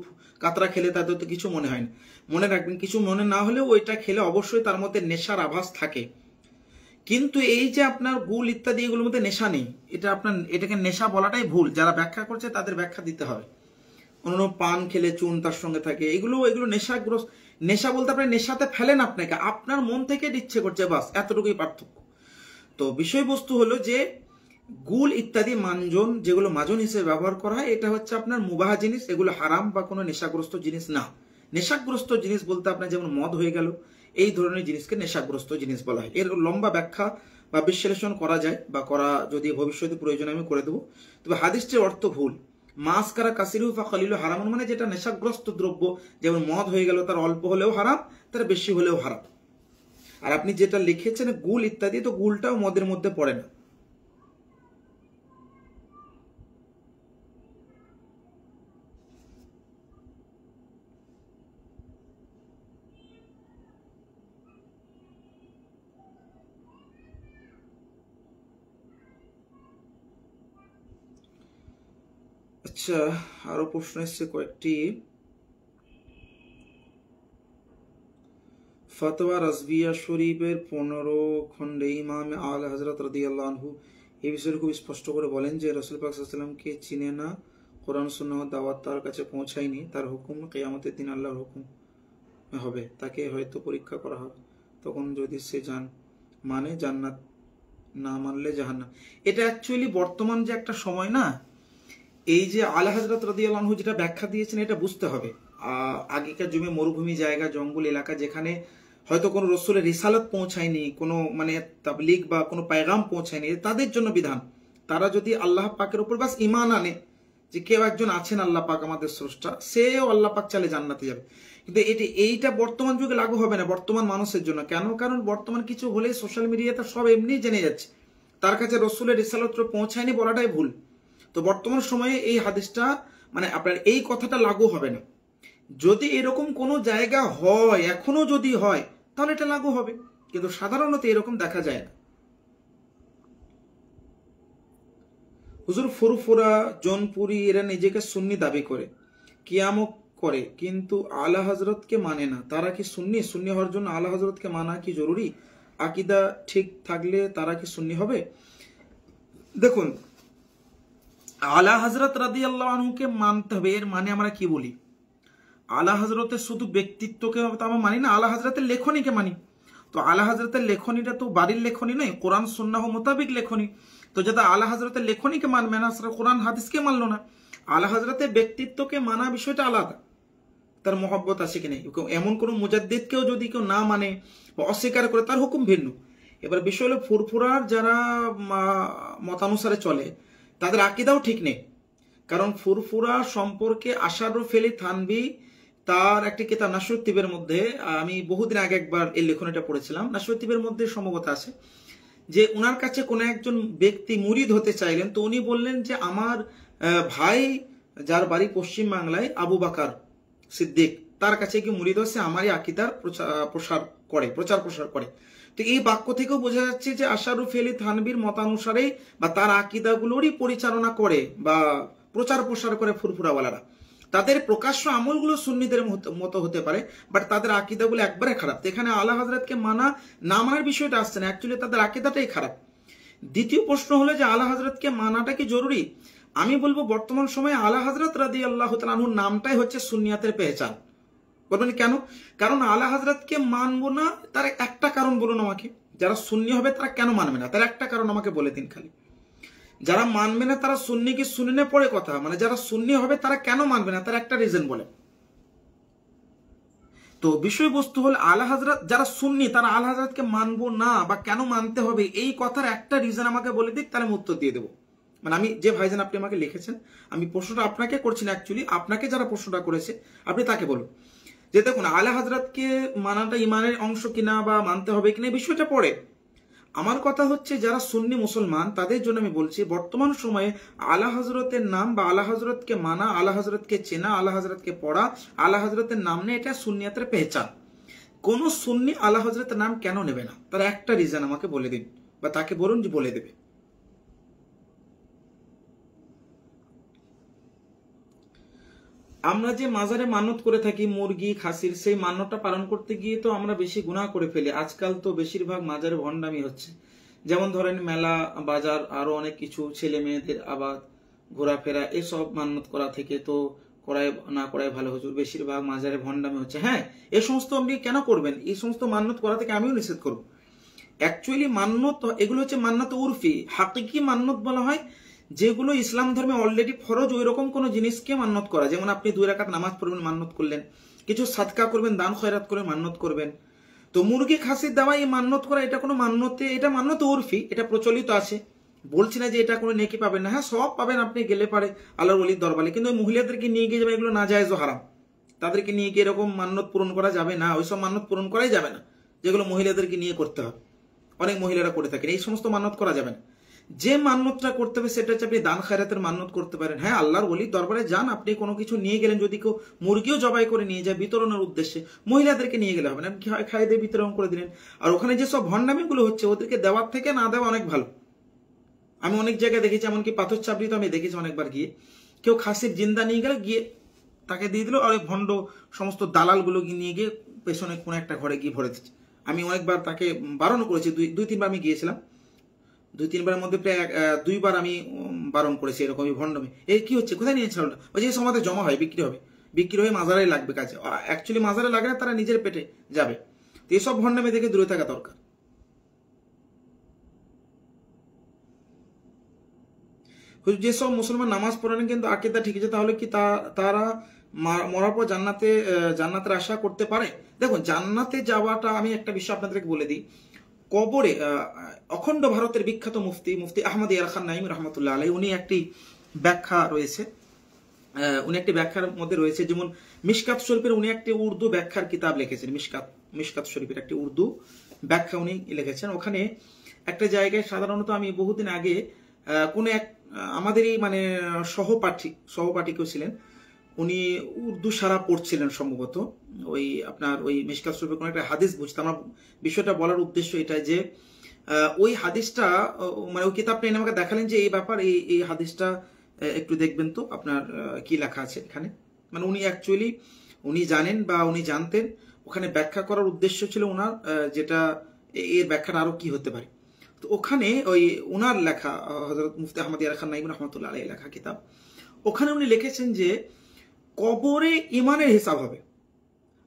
কাতরা খেলে তাদের তো কিছু মনে হয় না। মনে রাখবেন, কিছু মনে না হলেও ওইটা খেলে অবশ্যই তার মধ্যে নেশার আভাস থাকে। কিন্তু এই যে আপনার গুল ইত্যাদি এগুলোর মধ্যে নেশা নেই, এটা আপনার এটাকে নেশা বলাটাই ভুল। যারা ব্যাখ্যা করছে তাদের ব্যাখ্যা দিতে হবে। অন্য পান খেলে চুন তার সঙ্গে থাকে, এগুলো নেশাগ্রস্ত। নেশা বলতে আপনি নেশাতে ফেলেন আপনাকে, আপনার মন থেকে ইচ্ছে করছে, বাস এতটুকুই পার্থক্য। তো বিষয়বস্তু হলো যে গুল ইত্যাদি মানজন, যেগুলো মাজন হিসেবে ব্যবহার করা হয়, এটা হচ্ছে আপনার মুবাহ জিনিস, এগুলো হারাম বা কোনো নেশাগ্রস্ত জিনিস না। নেশাগ্রস্ত জিনিস বলতে আপনার যেমন মদ হয়ে গেল, এই ধরনের জিনিসকে নেশাগ্রস্ত জিনিস বলা হয়। এর লম্বা ব্যাখ্যা বা বিশ্লেষণ করা যায়, বা করা যদি ভবিষ্যতে প্রয়োজন আমি করে দেবো। তবে হাদিসটির অর্থ ভুল। মাস কারা কাসিরু ফা খালিলু হারাম, মানে যেটা নেশাগ্রস্ত দ্রব্য, যেমন মদ হয়ে গেল, তার অল্প হলেও হারাম, তার বেশি হলেও হারাম। আর আপনি যেটা লিখেছেন গুল ইত্যাদি, তো গুলটাও মদের মধ্যে পড়ে না। আচ্ছা, আরো প্রশ্ন এসছে কয়েকটি। ফতোয়া রাজবিয়া শরীফের 15 খণ্ডে ইমাম আলা হযরত রাদিয়াল্লাহু আনহু এই বিষয়ে খুব স্পষ্ট করে বলেন যে রাসূল পাক সাল্লাল্লাহু আলাইহি ওয়াসাল্লামকে চিনে না, কোরআন সুন্নাহ দাওয়াত তার কাছে পৌঁছায়নি, তার হুকুম কিয়ামতের দিন আল্লাহর হুকুম হবে, তাকে হয়তো পরীক্ষা করা হবে, তখন যদি সে মানে জান্নাত, না মানলে জাহান্নাম। এটা অ্যাকচুয়ালি বর্তমান যে একটা সময় না, এই যে আলা হযরত রাদিয়াল্লাহু আনহু যেটা ব্যাখ্যা দিয়েছেন, এটা বুঝতে হবে। আগেকার যুগে মরুভূমি জায়গা, জঙ্গল এলাকা, যেখানে হয়তো কোনো রসুলের রিসালাত পৌঁছায়নি, কোনো মানে তাবলিগ বা কোনো পায়গাম পৌঁছায়নি, তাদের জন্য বিধান। তারা যদি আল্লাহ পাকের উপর বাস ইমান আনে যে কেউ একজন আছেন আল্লাহ পাক আমাদের স্রষ্টা, সেও আল্লাহ পাক চালে জান্নাতে যাবে। কিন্তু এইটা বর্তমান যুগে লাগু হবে না বর্তমান মানুষের জন্য। কেন? কারণ বর্তমান কিছু হলে সোশ্যাল মিডিয়াতে সব এমনি জেনে যাচ্ছে, তার কাছে রসুলের রিসালাত পৌঁছায়নি বলাটাই ভুল। তো বর্তমান সময়ে এই হাদিসটা মানে আপনার এই কথাটা লাগু হবে না। যদি এরকম কোনো জায়গা হয়, এখনো যদি হয়, তাহলে এটা লাগু হবে, কিন্তু সাধারণত এরকম দেখা যায় না। হুজুর ফুরফুরা, জনপুরি এরা নিজেকে সুন্নি দাবি করে, কিয়ামত করে কিন্তু আলা হজরতকে মানে না, তারা কি সুন্নি? সুন্নি হওয়ার জন্য আলা হজরতকে মানা কি জরুরি? আকিদা ঠিক থাকলে তারা কি সুন্নি হবে? দেখুন, আলা হজরত রাদিয়াল্লাহু আনহুকে মানতে হবে, এর মানে আমরা কি বলি? আলা হজরতের শুধু ব্যক্তিত্বকে তো আমরা মানি না, আলা হজরতের লেখনীকে মানি। তো আলা হজরতের লেখনীটা তো বাড়ির লেখনী নয়, কোরআন সুন্নাহ মোতাবিক লেখনী। তো যারা আলা হজরতের লেখনীকে মানবে না, সেটা কোরআন হাদিসকে মানলো না। আলা হজরতের ব্যক্তিত্বকে মানা বিষয়টা আলাদা, তার মহব্বত আছে কি নেই। এমন কোনো মুজাদ্দিদকেও যদি কেউ না মানে বা অস্বীকার করে, তার হুকুম ভিন্ন। এবার বিষয় হলো ফুরফুরার যারা মতানুসারে চলে, তাদের আকিদাও ঠিক নেই। কারণ ফুরফুরা সম্পর্কে আশারুফ আলী থানভী তার একটি কিতাব নাসরুত্তিবের মধ্যে, আমি বহুদিন আগে একবার এই লেখনীটা পড়েছিলাম, নাসরুত্তিবের মধ্যে সম্ভবত আছে যে উনার কাছে কোনো একজন ব্যক্তি মুরিদ হতে চাইলেন, তো উনি বললেন যে আমার ভাই যার বাড়ি পশ্চিম বাংলায় আবু বাকার সিদ্দিক, তার কাছে কি মুরিদ হচ্ছে, আমারই আকিদার প্রচার প্রসার করে। তো এই বাক্য থেকেও বোঝা যাচ্ছে যে আশারুফ আলী থানভীর মতানুসারেই বা তার আকিদাগুলোরই পরিচালনা করে বা প্রচার প্রসার করে ফুরফুরাওয়ালারা। তাদের প্রকাশ্য আমলগুলো সুন্নিদের মতো হতে পারে, বাট তাদের আকিদাগুলো একবারে খারাপ। তো এখানে আলা হজরতকে মানা না মানার বিষয়টা আসছে না, অ্যাকচুয়ালি তাদের আকিদাটাই খারাপ। দ্বিতীয় প্রশ্ন হলো যে আলা হজরতকে মানাটা কি জরুরি? আমি বলবো বর্তমান সময়ে আলা হজরত রাদিয়াল্লাহু তাআলা আনহুর নামটাই হচ্ছে সুন্নিয়াতের পেহচান। বলবেন কেন? কারণ আলা হজরতকে মানবো না, তার একটা কারণ বলুন আমাকে। যারা সুন্নি হবে তারা কেন মানবে না, তার একটা কারণ আমাকে বলে দিন খালি। যারা মানবে না তারা সুন্নি কি সুন্নি না পরে কথা, মানে যারা সুন্নি হবে তারা কেন মানবে না, তার একটা রিজন বলে। তো বিষয়বস্তু হল আলা হযরত যারা সুন্নি তারা আলা হযরতকে মানবো না বা কেন মানতে হবে, এই কথার একটা রিজন আমাকে বলে দিক, তাহলে আমি উত্তর দিয়ে দেবো। মানে আমি যে ভাইজান আপনি আমাকে লিখেছেন, আমি প্রশ্নটা আপনাকে করছি না, অ্যাকচুয়ালি আপনাকে যারা প্রশ্নটা করেছে আপনি তাকে বলুন যে দেখুন আলা হযরতকে মানাটা ইমানের অংশ কিনা বা মানতে হবে কিনা বিষয়টা পড়ে। আমার কথা হচ্ছে যারা সুন্নি মুসলমান তাদের জন্য আমি বলছি বর্তমান সময়ে আলা হজরতের নাম বা আলা হজরতকে মানা, আলা হজরতকে চেনা, আলা হজরতকে পড়া, আলা হজরতের নাম নেই, এটা সুন্নিয়াতের পেহচান। কোন সুন্নি আলা হজরতের নাম কেন নেবে না, তার একটা রিজন আমাকে বলে দিন বা তাকে বলুন যে বলে দেবে। আমরা যে মাজারে মানত করে থাকি মুরগি খাসির, সেই মান্যটা পালন করতে গিয়ে তো আমরা বেশি গুনাহ করে ফেলি। আজকাল তো বেশিরভাগ মাজারে ভণ্ডামি হচ্ছে, যেমন ধরেন মেলা বাজার আরো অনেক কিছু, ছেলে মেয়েদের আবাদ ঘোরাফেরা এসব মান্যত করা থেকে তো করাই না করাই ভালো হুজুর, বেশিরভাগ মাজারে ভণ্ডামি হচ্ছে। হ্যাঁ, এই সমস্ত আপনি কেন করবেন? এই সমস্ত মান্যত করা থেকে আমিও নিষেধ করব। অ্যাকচুয়ালি মান্যত এগুলো হচ্ছে মান্যত উরফি, হাকিকি মান্যত বলা হয় যেগুলো ইসলাম ধর্মে অলরেডি ফরজ, ওই রকম কোন জিনিসকে মান্যত করা। যেমন আপনি 2 রাকাত নামাজ পড়বেন, মান্যত করলেন, কিছু সাদকা করবেন, দান খয়রাত করে মান্যত করবেন। তো মুরগি খাসির দেওয়া এই মান্যত করা, এটা কোনো মান্যতে, এটা মান্যত উরফি, এটা প্রচলিত আছে। বলছি না যে এটা কোনো নেকি পাবেন না, হ্যাঁ সব পাবেন আপনি গেলে পারে আল্লাহর ওলির দরবারে, কিন্তু ওই মহিলাদেরকে নিয়ে গিয়ে যাবে, এগুলো নাজায়েজ ও হারাম। তাদেরকে নিয়ে গিয়ে এরকম মান্যত পূরণ করা যাবে না, ওইসব মান্যত পূরণ করাই যাবে না যেগুলো মহিলাদেরকে নিয়ে করতে হবে। অনেক মহিলারা করে থাকেন, এই সমস্ত মান্যত করা যাবে না। যে মান্যতটা করতে হবে সেটা হচ্ছে আপনি দান খায়রাতের মান্যত করতে পারেন। হ্যাঁ, আল্লাহর ওলির দরবারে যান, আপনি কোনো কিছু নিয়ে গেলেন, যদি কেউ মুরগিও জবাই করে নিয়ে যায় বিতরণের উদ্দেশ্যে, মহিলাদেরকে নিয়ে গেলে হবে না, খাইয়ে দিয়ে বিতরণ করে দিলেন। আর ওখানে যেসব ভণ্ডামিগুলো হচ্ছে ওদেরকে দেওয়ার থেকে না দেওয়া অনেক ভালো। আমি অনেক জায়গায় দেখেছি, এমনকি পাথর চাপড়ি তো আমি দেখেছি অনেকবার গিয়ে, কেউ খাসির জিন্দা নিয়ে গেলে গিয়ে তাকে দিয়ে দিল, আর ওই ভণ্ড সমস্ত দালালগুলো নিয়ে গিয়ে পেছনে কোনো একটা ঘরে গিয়ে ভরে দিচ্ছে। আমি অনেকবার তাকে বারণ করেছি, 2-3 বার আমি গিয়েছিলাম, 2-3 বারের মধ্যে প্রায় 2 বার আমি বারণ করেছি এরকমই ভণ্ডামি। এই কি হচ্ছে, কোথায় নিয়েছিল না, ওই যে সমাজে জমা হয়, বিক্রি হয়ে মাজারে লাগবে কাজে, অ্যাকচুয়ালি মাজারে লাগে না, তারা নিজের পেটে যাবে। তো এইসব ভণ্ডামি থেকে দূরে থাকা দরকার। যেসব মুসলমান নামাজ পড়েন কিন্তু আকিদা ঠিক আছে, তাহলে কি তারা মরার পর জান্নাতের আশা করতে পারে? দেখুন, জান্নাতে যাওয়াটা, আমি একটা বিষয় আপনাদেরকে বলে দিই, কবরে অখণ্ড ভারতের বিখ্যাত মুফতি আহমদ ইয়ার খান নাইম রহমতুল্লাহ আলাই, উনি একটি ব্যাখ্যা রয়েছে, উনি একটি ব্যাখ্যার মধ্যে রয়েছে, যেমন মিশকাত শরীফের উনি একটি উর্দু ব্যাখ্যার কিতাব লিখেছেন, মিশকাত শরীফের একটি উর্দু ব্যাখ্যা উনি লিখেছেন। ওখানে একটা জায়গায় সাধারণত আমি বহুদিন আগে কোন এক আমাদেরই মানে সহপাঠী কেউ ছিলেন, উনি উর্দু সারা পড়ছিলেন সম্ভবত, ওই আপনার ওই মিশকাত শরীফের কোন একটা হাদিস বুঝতে। আমার বিষয়টা বলার উদ্দেশ্য এটা যে ওই হাদিসটা মানে ওই কিতাবটা এনে আমাকে দেখালেন যে এই ব্যাপার, এই হাদিসটা একটু দেখবেন তো আপনার কি লেখা আছে এখানে। মানে উনি অ্যাকচুয়ালি উনি জানেন বা উনি জানতেন, ওখানে ব্যাখ্যা করার উদ্দেশ্য ছিল ওনার যেটা এর ব্যাখ্যাটা আরো কি হতে পারে। তো ওখানে ওই ওনার লেখা হযরত মুফতি আহমদ ইয়ার খান নাইম রহমতুল্লাহ আলাইহি লেখা কিতাব, ওখানে উনি লিখেছেন যে কবরে ইমানের হিসাব হবে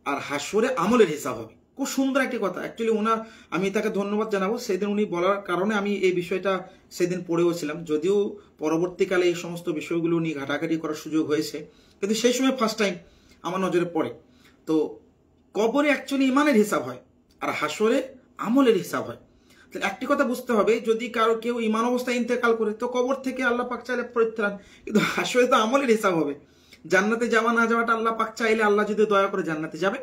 আর হাসরে আমলের হিসাব হবে। খুব সুন্দর একটি কথা। অ্যাকচুয়ালি ওনার, আমি তাকে ধন্যবাদ জানাবো, সেদিন উনি বলার কারণে আমি এই বিষয়টা সেদিন পড়েও ছিলাম, যদিও পরবর্তীকালে এই সমস্ত বিষয়গুলো নিয়ে ঘাটাঘাটি করার সুযোগ হয়েছে, কিন্তু সেই সময় ফার্স্ট টাইম আমার নজরে পড়ে। তো কবরে অ্যাকচুয়ালি ইমানের হিসাব হয় আর হাসরে আমলের হিসাব হয়। তাহলে একটি কথা বুঝতে হবে, যদি কারো কেউ ইমান অবস্থায় ইন্তেকাল করে তো কবর থেকে আল্লাহ পাক চাইলে পরিত্রাণ, কিন্তু হাসরে তো আমলের হিসাব হবে। জান্নাতে যাওয়া না যাওয়াটা আল্লাহ পাক চাইলে আল্লাহ যদি দয়া করে জান্নাতে যাবে।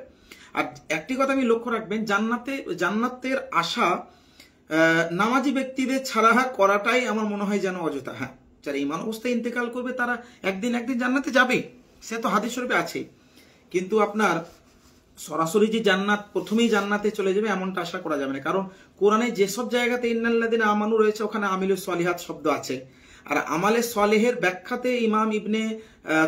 আর একটি কথা আমি লক্ষ্য রাখবেন, জান্নাতের আশা নামাজি ব্যক্তিদের ছাড়া করাটাই আমার মনে হয় যেন অযথা। হ্যাঁ, যারা ইমান অবস্থায় ইন্তেকাল করবে তারা একদিন জান্নাতে যাবে, সে তো হাদিস শরীফে আছে, কিন্তু আপনার সরাসরি যে জান্নাত প্রথমেই জান্নাতে চলে যাবে এমনটা আশা করা যাবে না। কারণ কোরআনে যেসব জায়গাতে ইন্নাল্লাযিনা আমানু রয়েছে ওখানে আমিলুস সলিহাত শব্দ আছে। আর আমালে সলেহের ব্যাখ্যাতে ইমাম ইবনে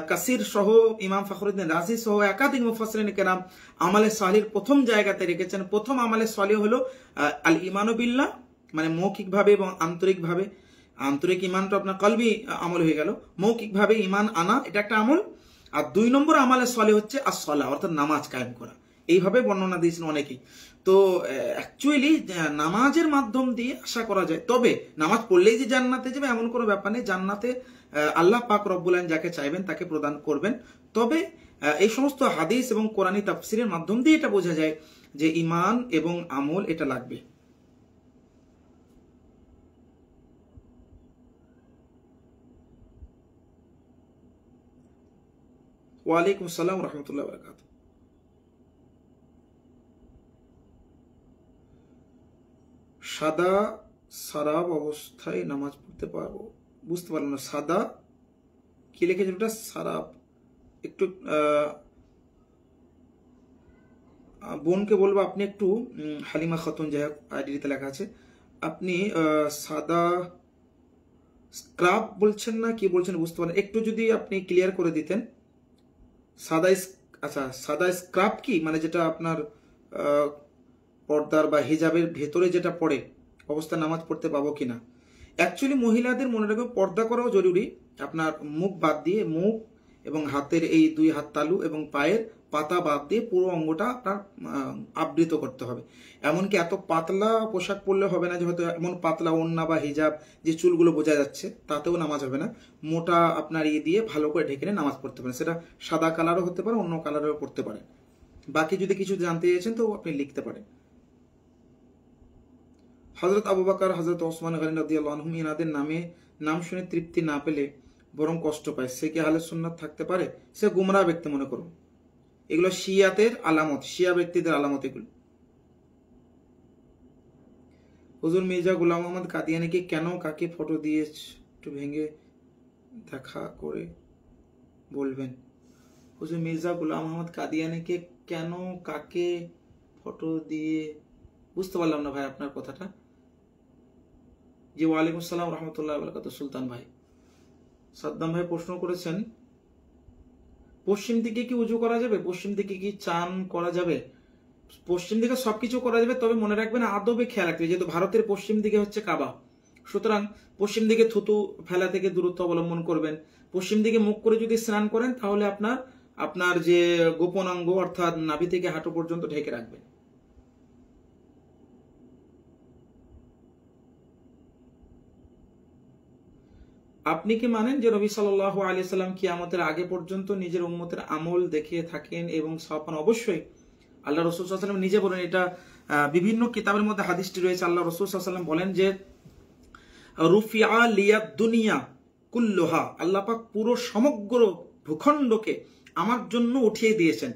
কাসির সহ ইমাম ফখরুদ্দিন রাজি সহ একাধিক মুফাসসিরিন কেরাম আমালে সলিহের প্রথম জায়গাতে রেখেছেন। প্রথম আমালে সলিহ হলো আল ইমানু বিল্লাহ, মানে মৌখিকভাবে এবং আন্তরিকভাবে। আন্তরিক ইমানটা আপনার কলবি আমল হয়ে গেল, মৌখিকভাবে ইমান আনা এটা একটা আমল। আর 2 নম্বর আমালে সলিহ হচ্ছে as-সালাহ, অর্থাৎ নামাজ কায়েম করা। এইভাবে বর্ণনা দিয়েছেন অনেকেই। তো অ্যাকচুয়ালি নামাজের মাধ্যম দিয়ে আশা করা যায়। তবে নামাজ পড়লেই যে জান্নাতে যাবে এমন কোনো ব্যাপার নেই। জান্নাতে আল্লাহ পাক রব্বুল আলামিন যাকে চাইবেন তাকে প্রদান করবেন। তবে এই সমস্ত হাদিস এবং কোরআনী তাফসিরের মাধ্যম দিয়ে এটা বোঝা যায় যে ইমান এবং আমল এটা লাগবে। ওয়ালাইকুম আসসালাম রহমতুল্লাহ বারাকাতুহু। সাদা সারাব অবস্থায় নামাজ পড়তে পারবো? বুঝতে পারলাম না, সাদা কি লিখেছে ওটা? সারাব। একটু বোনকে বলবো আপনি একটু, হালিমা খাতুন যাই হোক আইডিতে লেখা আছে, আপনি সাদা স্ক্রাব বলছেন না কি বলছেন বুঝতে পারেন, একটু যদি আপনি ক্লিয়ার করে দিতেন। সাদা আচ্ছা, সাদা স্ক্রাব কি মানে যেটা আপনার পর্দার বা হিজাবের ভেতরে যেটা পড়ে অবস্থায় নামাজ পড়তে পাবো কিনা? অ্যাকচুয়ালি মহিলাদের মনে রাখবে পর্দা করাও জরুরি। আপনার মুখ বাদ দিয়ে, মুখ এবং হাতের এই 2 হাত তালু এবং পায়ের পাতা বাদ দিয়ে পুরো অঙ্গটা আপনার আবৃত করতে হবে। এমনকি এত পাতলা পোশাক পরলে হবে না যে হয়তো এমন পাতলা ওড়না বা হিজাব যে চুলগুলো বোঝা যাচ্ছে, তাতেও নামাজ হবে না। মোটা আপনার দিয়ে ভালো করে ঢেকে নামাজ পড়তে পারেন। সেটা সাদা কালারও হতে পারে, অন্য কালারেও পড়তে পারে। বাকি যদি কিছু জানতে চেয়েছেন তো আপনি লিখতে পারেন। হযরত আবু বকর, হযরত ওসমান গনি রাদিয়াল্লাহু আনহুম এনাদের নাম শুনে তৃপ্তি না পেলে বরং কষ্ট পায়, সে কি আহলে সুন্নাত থাকতে পারে? সে গুমরাহ ব্যক্তি মনে করুন। এগুলো শিয়াতের আলামত, শিয়া ব্যক্তিদের আলামত এগুলো। হুজুর মির্জা গোলাম মোহাম্মদ কাদিয়ানীকে কেন কাকে ফটো দিয়ে একটু ভেঙে দেখা করে বলবেন? হুজুর মির্জা গোলাম মোহাম্মদ কাদিয়ানীকে কেন কাকে ফটো দিয়ে, বুঝতে পারলাম না ভাই আপনার কথাটা। জি ওয়ালাইকুম আসসালাম রহমতুল্লাহ বারাকাতুহু। সুলতান ভাই, সাদ্দাম ভাই প্রশ্ন করেছেন পশ্চিম দিকে কি উজু করা যাবে, পশ্চিম দিকে কি চান করা যাবে? পশ্চিম দিকে সবকিছু করা যাবে, তবে মনে রাখবেন আদবে খেয়াল রাখবে, যেহেতু ভারতের পশ্চিম দিকে হচ্ছে কাবা, সুতরাং পশ্চিম দিকে থুতু ফেলা থেকে দূরত্ব অবলম্বন করবেন। পশ্চিম দিকে মুখ করে যদি স্নান করেন তাহলে আপনার যে গোপন অঙ্গ অর্থাৎ নাভি থেকে হাঁটু পর্যন্ত ঢেকে রাখবেন। আপনি কি মানেন যে নবী সাল্লাল্লাহু আলাইহি সাল্লাম কিয়ামতের আগে পর্যন্ত নিজের উম্মতের আমল দেখিয়ে থাকেন এবং সাহাবান? অবশ্যই আল্লাহ রাসূল সাল্লাল্লাহু আলাইহি ওয়াসাল্লাম নিজে বলেন, এটা বিভিন্ন কিতাবের মধ্যে হাদিসটি রয়েছে। আল্লাহ রাসূল সাল্লাল্লাহু আলাইহি ওয়াসাল্লাম বলেন যে রুফিআ লিয়াদ দুনিয়া কুল্লুহা, আল্লাহ পাক পুরো সমগ্র ভূখণ্ডকে আমার জন্য উঠিয়ে দিয়েছেন।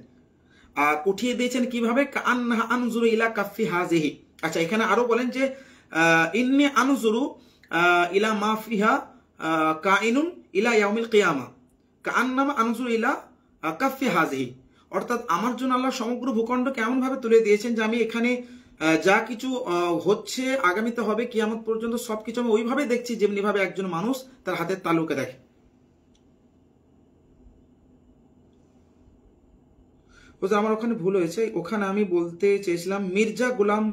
আর উঠিয়ে দিয়েছেন কিভাবে? কান্নাহা আনজুরু ইলা কাফি হাজিহি। আচ্ছা, এখানে আরো বলেন যে ইন্নী আনজুরু ইলা মা ফিহা কাইনুন ইলা ইয়াউমিল কিয়ামা কান্নামা আনজুরু ইলা কাফি হাজিহি। অর্থাৎ আমার জন্য আল্লাহ সমগ্র ভূখণ্ডকে এমন ভাবে তুলে দিয়েছেন যে আমি এখানে যা কিছু হচ্ছে আগামীতে হবে কিয়ামত পর্যন্ত সবকিছু আমি ওইভাবে দেখছি যেমনি ভাবে একজন মানুষ তার হাতের তালুকে দেখে। হুজুর আমার ওখানে ভুল হয়েছে, ওখানে আমি বলতে চেয়েছিলাম মির্জা গোলাম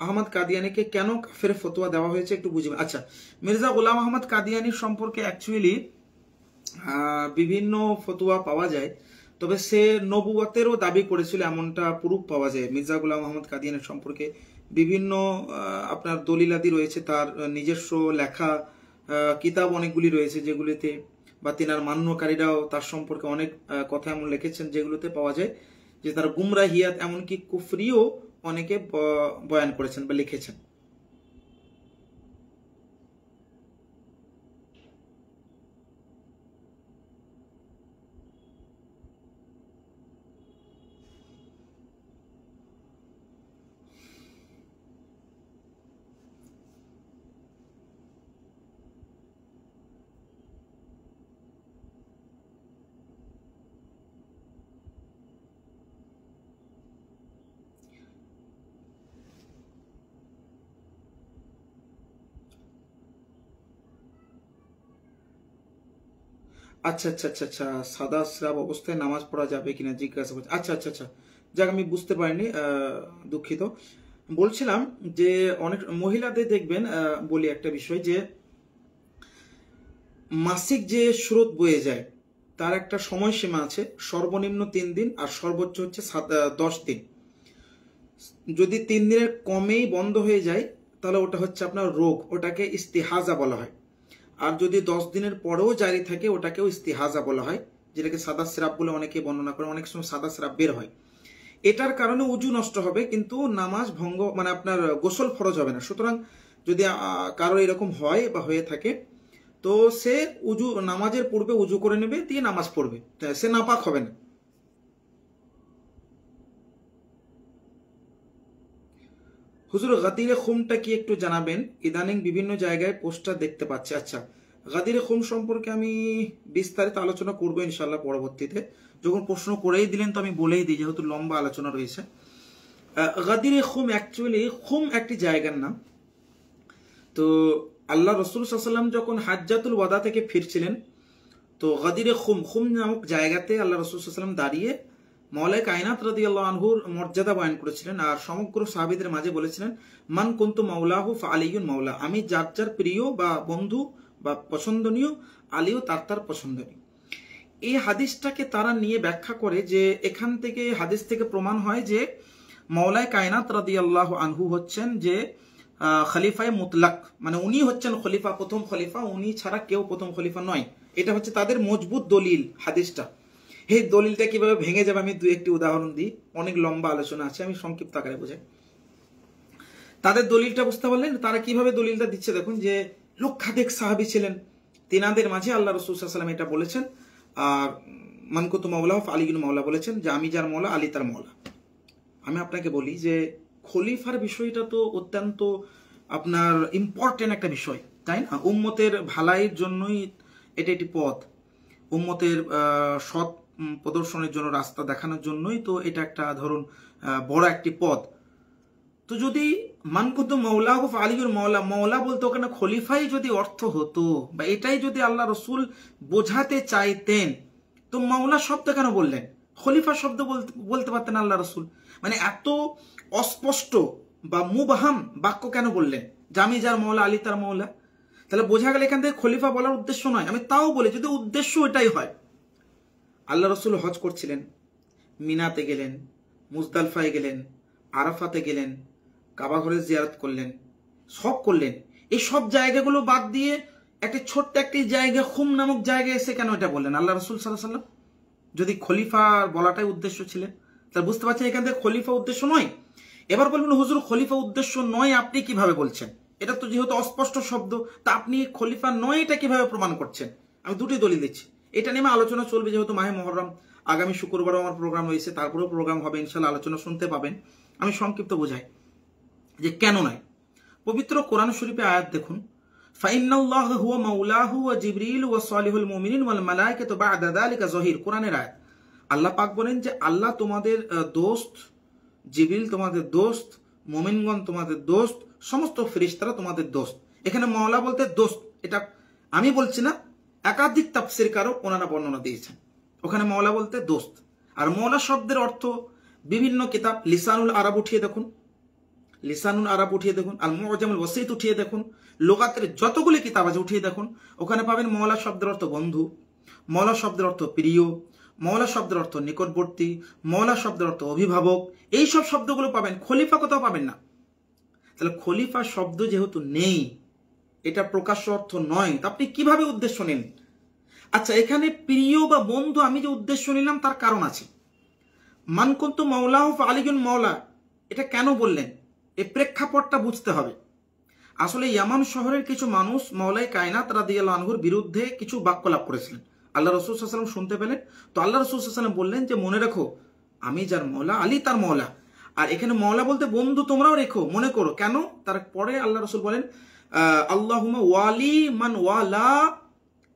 আহমদ কাদিয়ানিকে কেন কাফের ফতোয়া দেওয়া হয়েছে একটু বুঝবেন। আচ্ছা, মির্জা গোলাম আহমদ কাদিয়ানির সম্পর্কে অ্যাকচুয়ালি বিভিন্ন ফতোয়া পাওয়া যায়, তবে সে নবুয়তেরও দাবি করেছিল এমনটা প্রুফ পাওয়া যায়। মির্জা গোলাম আহমদ কাদিয়ানির সম্পর্কে বিভিন্ন আপনার দলিলাদি রয়েছে, তার নিজস্ব লেখা কিতাব অনেকগুলি রয়েছে যেগুলিতে, বা তিনার মান্যকারীরাও তার সম্পর্কে অনেক কথা এমন লিখেছেন যেগুলোতে পাওয়া যায় যে তার গুমরাহিয়াত এমনকি কুফরিও অনেকে বয়ান করেছেন বা লিখেছেন। আচ্ছা আচ্ছা আচ্ছা আচ্ছা, সাদা স্রাব অবস্থায় নামাজ পড়া যাবে কিনা জিজ্ঞাসা করছে। আচ্ছা আচ্ছা আচ্ছা, যাক আমি বুঝতে পারিনি, দুঃখিত। বলছিলাম যে অনেক মহিলাদের দেখবেন, বলি একটা বিষয়, যে মাসিক যে স্রোত বয়ে যায় তার একটা সময়সীমা আছে, সর্বনিম্ন 3 দিন আর সর্বোচ্চ হচ্ছে 10 দিন। যদি 3 দিনের কমেই বন্ধ হয়ে যায় তাহলে ওটা হচ্ছে আপনার রোগ, ওটাকে ইস্তিহাজা বলা হয়। আর যদি 10 দিনের পরেও জারি থাকে ওটাকেও ইস্তিহাজা বলা হয়, যেটাকে সাদা স্রাব বলে অনেকে বর্ণনা করে। অনেক সময় সাদা স্রাব বের হয়, এটার কারণে উজু নষ্ট হবে কিন্তু নামাজ ভঙ্গ, মানে আপনার গোসল ফরজ হবে না। সুতরাং যদি কারো এরকম হয় বা হয়ে থাকে তো সে উজু নামাজের পূর্বে উজু করে নেবে, দিয়ে নামাজ পড়বে, সে নাপাক হবে না। হুজুর গাদিরে খুমটা কি একটু জানাবেন, ইদানিং বিভিন্ন জায়গায় পোস্টার দেখতে পাচ্ছি। আচ্ছা, গাদিরে খুম সম্পর্কে আমি বিস্তারিত আলোচনা করবো ইনশাল্লাহ পরবর্তীতে। যখন প্রশ্ন করেই দিলেন তো আমি বলেই দিই, যেহেতু লম্বা আলোচনা রয়েছে। গাদিরে খুম অ্যাকচুয়ালি খুম একটি জায়গার নাম। তো আল্লাহ রসুল সাল্লাম যখন হাজ্জাতুল ওয়াদা থেকে ফিরছিলেন তো গাদিরে খুম খুম নামক জায়গাতে আল্লাহ রসুল সাল্লাম দাঁড়িয়ে মওলাই কায়নাত রাদিয়াল্লাহু আনহুর মর্যাদা বয়ান করেছিলেন, আর সমগ্র সাহাবীদের মাঝে বলেছিলেন মান কুনতু মাওলাহু ফাআলিয়ুন মাওলা, আমি যার যার প্রিয় বা বন্ধু বা পছন্দনীয়, আলীও তার তার পছন্দনীয়। এই হাদিসটাকে তারা নিয়ে ব্যাখ্যা করে যে এখান থেকে হাদিস থেকে প্রমাণ হয় যে মওলাই কায়নাত রাদিয়াল্লাহু আনহু হচ্ছেন যে খলিফায়ে মুতলাক, মানে উনি হচ্ছেন খলিফা, প্রথম খলিফা, উনি ছাড়া কেউ প্রথম খলিফা নয়। এটা হচ্ছে তাদের মজবুত দলিল হাদিসটা। এই দলিলটা কিভাবে ভেঙে যাবে আমি একটি উদাহরণ দিই, অনেক লম্বা আলোচনা আছে, আমি সংক্ষিপ্ত আকারে বোঝাই। তাদের দলিলটা বুঝতে পারলেন তারা কিভাবে দলিলটা দিচ্ছে, দেখুন যে লক্ষাধিক সাহাবী ছিলেন, তিনাদের মাঝে আল্লাহ রাসূল সাল্লাল্লাহু আলাইহি ওয়াসাল্লাম এটা বলেছেন, আর মান কুনতু মাওলাহু ফাআলিয়ুন মাওলা বলেছেন, যে আমি যার মওলা আলী তার মওলা। আমি আপনাকে বলি যে খলিফার বিষয়টা তো অত্যন্ত আপনার ইম্পর্টেন্ট একটা বিষয়, তাই না? উম্মতের ভালাইয়ের জন্যই এটা একটি পথ, উম্মতের সৎ প্রদর্শনের জন্য, রাস্তা দেখানোর জন্যই তো এটা একটা ধরুন বড় একটি পথ। তো যদি মানকুত মৌলা আলিউর মৌলা, মৌলা বলতে ওখানে খলিফাই যদি অর্থ হতো বা এটাই যদি আল্লাহ রসুল বোঝাতে চাইতেন তো মৌলা শব্দ কেন বললেন? খলিফা শব্দ বলতে পারতেন আল্লাহ রসুল। মানে এত অস্পষ্ট বা মুবহাম বাক্য কেন বললেন যে আমি যার মৌলা আলী তার মৌলা? তাহলে বোঝা গেল এখান থেকে খলিফা বলার উদ্দেশ্য নয়। আমি তাও বলি যদি উদ্দেশ্য এটাই হয়, আল্লাহ রসুল হজ করছিলেন, মিনাতে গেলেন, মুজদালফায় গেলেন, আরাফাতে গেলেন, কাবা ঘরে জিয়ারত করলেন, সব করলেন, এই সব জায়গাগুলো বাদ দিয়ে একটা ছোট্ট একটি জায়গা খুম নামক জায়গায় এসে কেন এটা বললেন আল্লাহ রসুল সাল্লাল্লাহু আলাইহি ওয়াসাল্লাম? যদি খলিফা বলাটাই উদ্দেশ্য ছিলেন তাহলে বুঝতে পারছেন এখান থেকে খলিফা উদ্দেশ্য নয়। এবার বলবেন হুজুর খলিফা উদ্দেশ্য নয় আপনি কিভাবে বলছেন? এটা তো যেহেতু অস্পষ্ট শব্দ, তা আপনি খলিফা নয় এটা কিভাবে প্রমাণ করছেন? আমি দুটি দলিল দিচ্ছি, এটা নিয়ে আলোচনা চলবে, যেহেতু মাহে মুহররম আগামী শুক্রবারও আমার প্রোগ্রাম রয়েছে, তারপরেও প্রোগ্রাম হবে ইনশাআল্লাহ, আলোচনা শুনতে পাবেন। আমি সংক্ষিপ্ত বোঝাই যে কেন নয়। পবিত্র কোরআন শরীফে আয়াত দেখুন, ফাইন্নাল্লাহা হুয়া মাওলাহু ওয়া জিবরিল ওয়া সালিহুল মুমিনিন ওয়াল মালায়েকাতু বা'দা যালিকা যহির। কোরআনের আয়াত, আল্লাহ পাক বলেন যে আল্লাহ তোমাদের দোস্ত, জিবরিল তোমাদের দোস্ত, মুমিনগণ তোমাদের দোস্ত, সমস্ত ফেরেশতারা তোমাদের দোস্ত। এখানে মাওলা বলতে দোস্ত, এটা আমি বলছি না, একাধিক তাফসীরকারও ওনারা বর্ণনা দিয়েছেন। ওখানে মাওলা বলতে দোস্ত, আর মাওলা শব্দের অর্থ বিভিন্ন কিতাব, লিসানুল আরব উঠিয়ে দেখুন, লিসানুল আরব উঠিয়ে দেখুন, আল মুআজামুল ওয়াসিত উঠিয়ে দেখুন, লুগাতের যতগুলি কিতাব আছে উঠিয়ে দেখুন, ওখানে পাবেন মওলা শব্দের অর্থ বন্ধু, মওলা শব্দের অর্থ প্রিয়, মওলা শব্দের অর্থ নিকটবর্তী, মওলা শব্দের অর্থ অভিভাবক, এইসব শব্দগুলো পাবেন। খলিফা কোথাও পাবেন না। তাহলে খলিফা শব্দ যেহেতু নেই, এটা প্রকাশ্য অর্থ নয়, তা আপনি কিভাবে উদ্দেশ্য নেন? আচ্ছা, এখানে প্রিয় বা বন্ধু আমি যে উদ্দেশ্য নিলাম তার কারণ আছে। মান কুনতু মাওলাহু ফাআলিয়ুন মাওলা, এটা কেন বললেন? এই প্রেক্ষাপটটা বুঝতে হবে। আসলে ইয়ামান শহরের কিছু মানুষ মাওলাই কায়নাত রাদিয়াল্লাহু আনহুর বিরুদ্ধে কিছু বাক্য লাভ করেছিলেন। আল্লাহ রাসূল সাল্লাল্লাহু আলাইহি ওয়াসাল্লাম শুনতে পেলেন, তো আল্লাহ রাসূল সাল্লাল্লাহু আলাইহি ওয়াসাল্লাম বললেন যে মনে রাখো আমি যার মওলা, আলী তার মওলা। আর এখানে মওলা বলতে বন্ধু তোমরাও রেখো, মনে করো। কেন? তারপরে আল্লাহ রাসূল বলেন আল্লাহুম্মা ওয়ালি মান ওয়ালা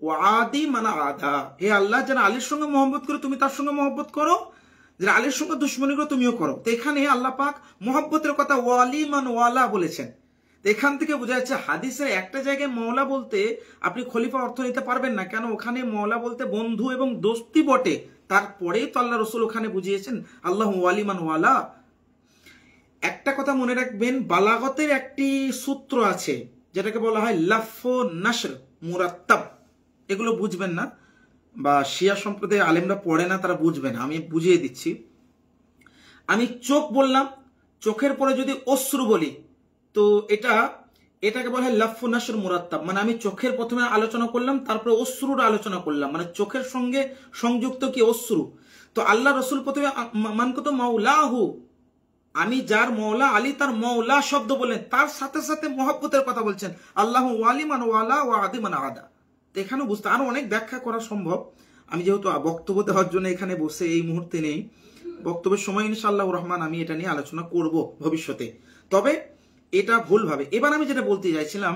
ওয়া আদি মান আদা, হে আল্লাহ যারা আলীর সঙ্গে মহব্বত করে তুমি তার সঙ্গে মহব্বত করো, যারা আলীর সঙ্গে দুশমনি করো তুমিও করো। তো এখানে আল্লাহ পাক মহব্বতের কথা ওয়ালি মান ওয়ালা বলেছেন। এখান থেকে বোঝা যাচ্ছে হাদিসের একটা জায়গায় মওলা বলতে আপনি খলিফা অর্থ নিতে পারবেন না। কেন? ওখানে মওলা বলতে বন্ধু এবং দোস্তি বটে, তারপরেই তো আল্লাহ রসুল ওখানে বুঝিয়েছেন আল্লাহ ওয়ালি মান ওয়ালা। একটা কথা মনে রাখবেন, বালাগতের একটি সূত্র আছে যেটাকে বলা হয় লাফ নাশর মুরাত্তাব। এগুলো বুঝবেন না, বা শিয়া সম্প্রদায়ের আলেমরা পড়ে না, তারা বুঝবে না, আমি বুঝিয়ে দিচ্ছি। আমি চোখ বললাম, চোখের পরে যদি অশ্রু বলি তো এটাকে বলা হয় লাফ নাশর মুরাত্তাব। মানে আমি চোখের প্রথমে আলোচনা করলাম, তারপরে অশ্রুর আলোচনা করলাম, মানে চোখের সঙ্গে সংযুক্ত কি অশ্রু। তো আল্লাহ রসুল প্রথমে মান কুনতু মাওলাহু, আমি যার মওলা, আলী তার মওলা শব্দ বললেন, তার সাথে সাথে মহব্বতের কথা বলছেন আল্লাহু ওয়ালি মান ওয়ালা ওয়া আদি মান আদা। তো এখানেও বুঝতে আরো অনেক ব্যাখ্যা করা সম্ভব। আমি যেহেতু বক্তব্য দেওয়ার জন্য এখানে বসে এই মুহূর্তে নেই, বক্তব্যের সময় ইনশাআল্লাহ রহমান আমি এটা নিয়ে আলোচনা করব ভবিষ্যতে। তবে এটা ভুলভাবে। এবার আমি যেটা বলতে চাইছিলাম,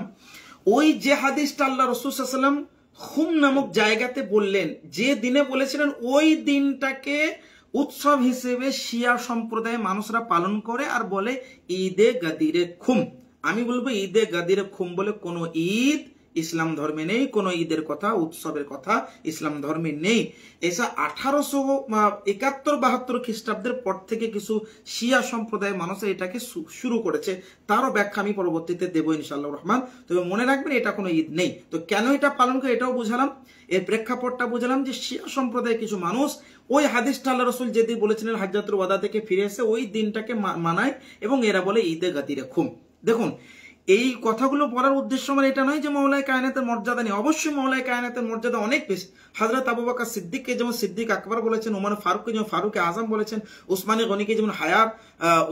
ওই যে হাদিসটা আল্লাহ রাসূল সাল্লাল্লাহু আলাইহি ওয়াসাল্লাম খুম নামক জায়গাতে বললেন, যে দিনে বলেছিলেন ওই দিনটাকে উৎসব হিসেবে শিয়া সম্প্রদায়ের মানুষরা পালন করে আর বলে ঈদে গাদিরে খুম। আমি বলবো ঈদে গাদিরে খুম বলে কোনো ঈদ ইসলাম ধর্মে নেই, কোনো ঈদের কথা, উৎসবের কথা ইসলাম ধর্মে নেই। এসা 1871-72 খ্রিস্টাব্দের পর থেকে কিছু শিয়া সম্প্রদায়ের মানুষ এটাকে শুরু করেছে, তারও ব্যাখ্যা আমি পরবর্তীতে দেবো ইনশাআল্লাহ রহমান। তবে মনে রাখবেন এটা কোনো ঈদ নেই। তো কেন এটা পালন করে এটাও বুঝালাম, এর প্রেক্ষাপটটা বুঝালাম যে শিয়া সম্প্রদায়ের কিছু মানুষ ওই হাদিসটা আল্লাহ রসুল যেদিন বলেছিলেন হাজ্জাতুল ওয়াদা থেকে ফিরে এসে ওই দিনটাকে মানায় এবং এরা বলে ঈদে গাদিরে খুম। দেখুন, এই কথাগুলো বলার উদ্দেশ্য আমার এটা নয় যে মাওলায়ে কায়নাতের মর্যাদা নেই। অবশ্যই মাওলায়ে কায়নাতের মর্যাদা অনেক বেশি। হযরত আবু বকর সিদ্দিককে যেমন সিদ্দিক আকবর বলেছেন, ওমর ফারুককে যেমন ফারুক আজম বলেছেন, উসমানে গনিকে যেমন হায়ার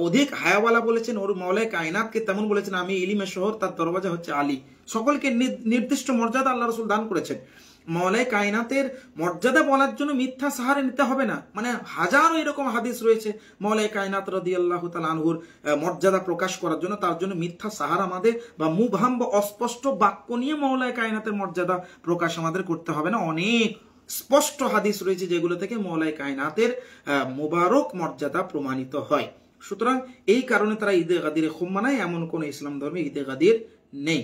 অধিক হায়াওয়ালা বলেছেন, ওর মাওলায়ে কায়নাতকে তেমন বলেছেন আমি ইলমে শহর, তার দরওয়াজা হচ্ছে আলী। সকলকে নির্দিষ্ট মর্যাদা আল্লাহ রাসূল দান করেছেন। মাওলায়ে কায়নাতের মর্যাদা বলার জন্য মিথ্যা সাহারা নিতে হবে না। মানে হাজারো এরকম হাদিস রয়েছে মাওলায়ে কায়নাত রাদিয়াল্লাহু তাআলা আনহুর মর্যাদা প্রকাশ করার জন্য, তার জন্য মিথ্যা সাহারা আমাদের বা মুবহাম বা অস্পষ্ট বাক্য নিয়ে মাওলায়ে কায়নাতের মর্যাদা প্রকাশ আমাদের করতে হবে না। অনেক স্পষ্ট হাদিস রয়েছে যেগুলো থেকে মাওলায়ে কায়নাতের মুবারক মর্যাদা প্রমাণিত হয়। সুতরাং এই কারণে তারা ঈদে গাদিরে খুম মানায়, এমন কোন ইসলাম ধর্মে ঈদে গাদির নেই।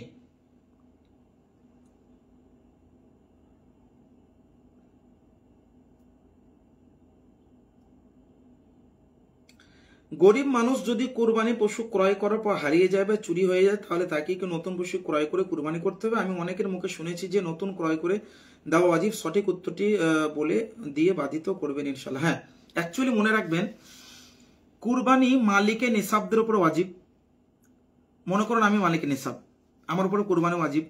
গরিব মানুষ যদি কুরবানি পশু ক্রয় করার পর হারিয়ে যায় বা চুরি হয়ে যায়, তাহলে তাকে কি নতুন পশু ক্রয় করে কুরবানি করতে হবে? আমি অনেকের মুখে শুনেছি যে নতুন ক্রয় করে দেওয়া ওয়াজিব। সঠিক উত্তরটি বলে দিয়ে বাধিত করবেন ইনশাল্লাহ। হ্যাঁ, অ্যাকচুয়ালি মনে রাখবেন, কুরবানি মালিকের নিসাবদের উপর ওয়াজিব। মনে করুন আমি মালিকের নিসাব, আমার উপরে কুরবানি ওয়াজিব।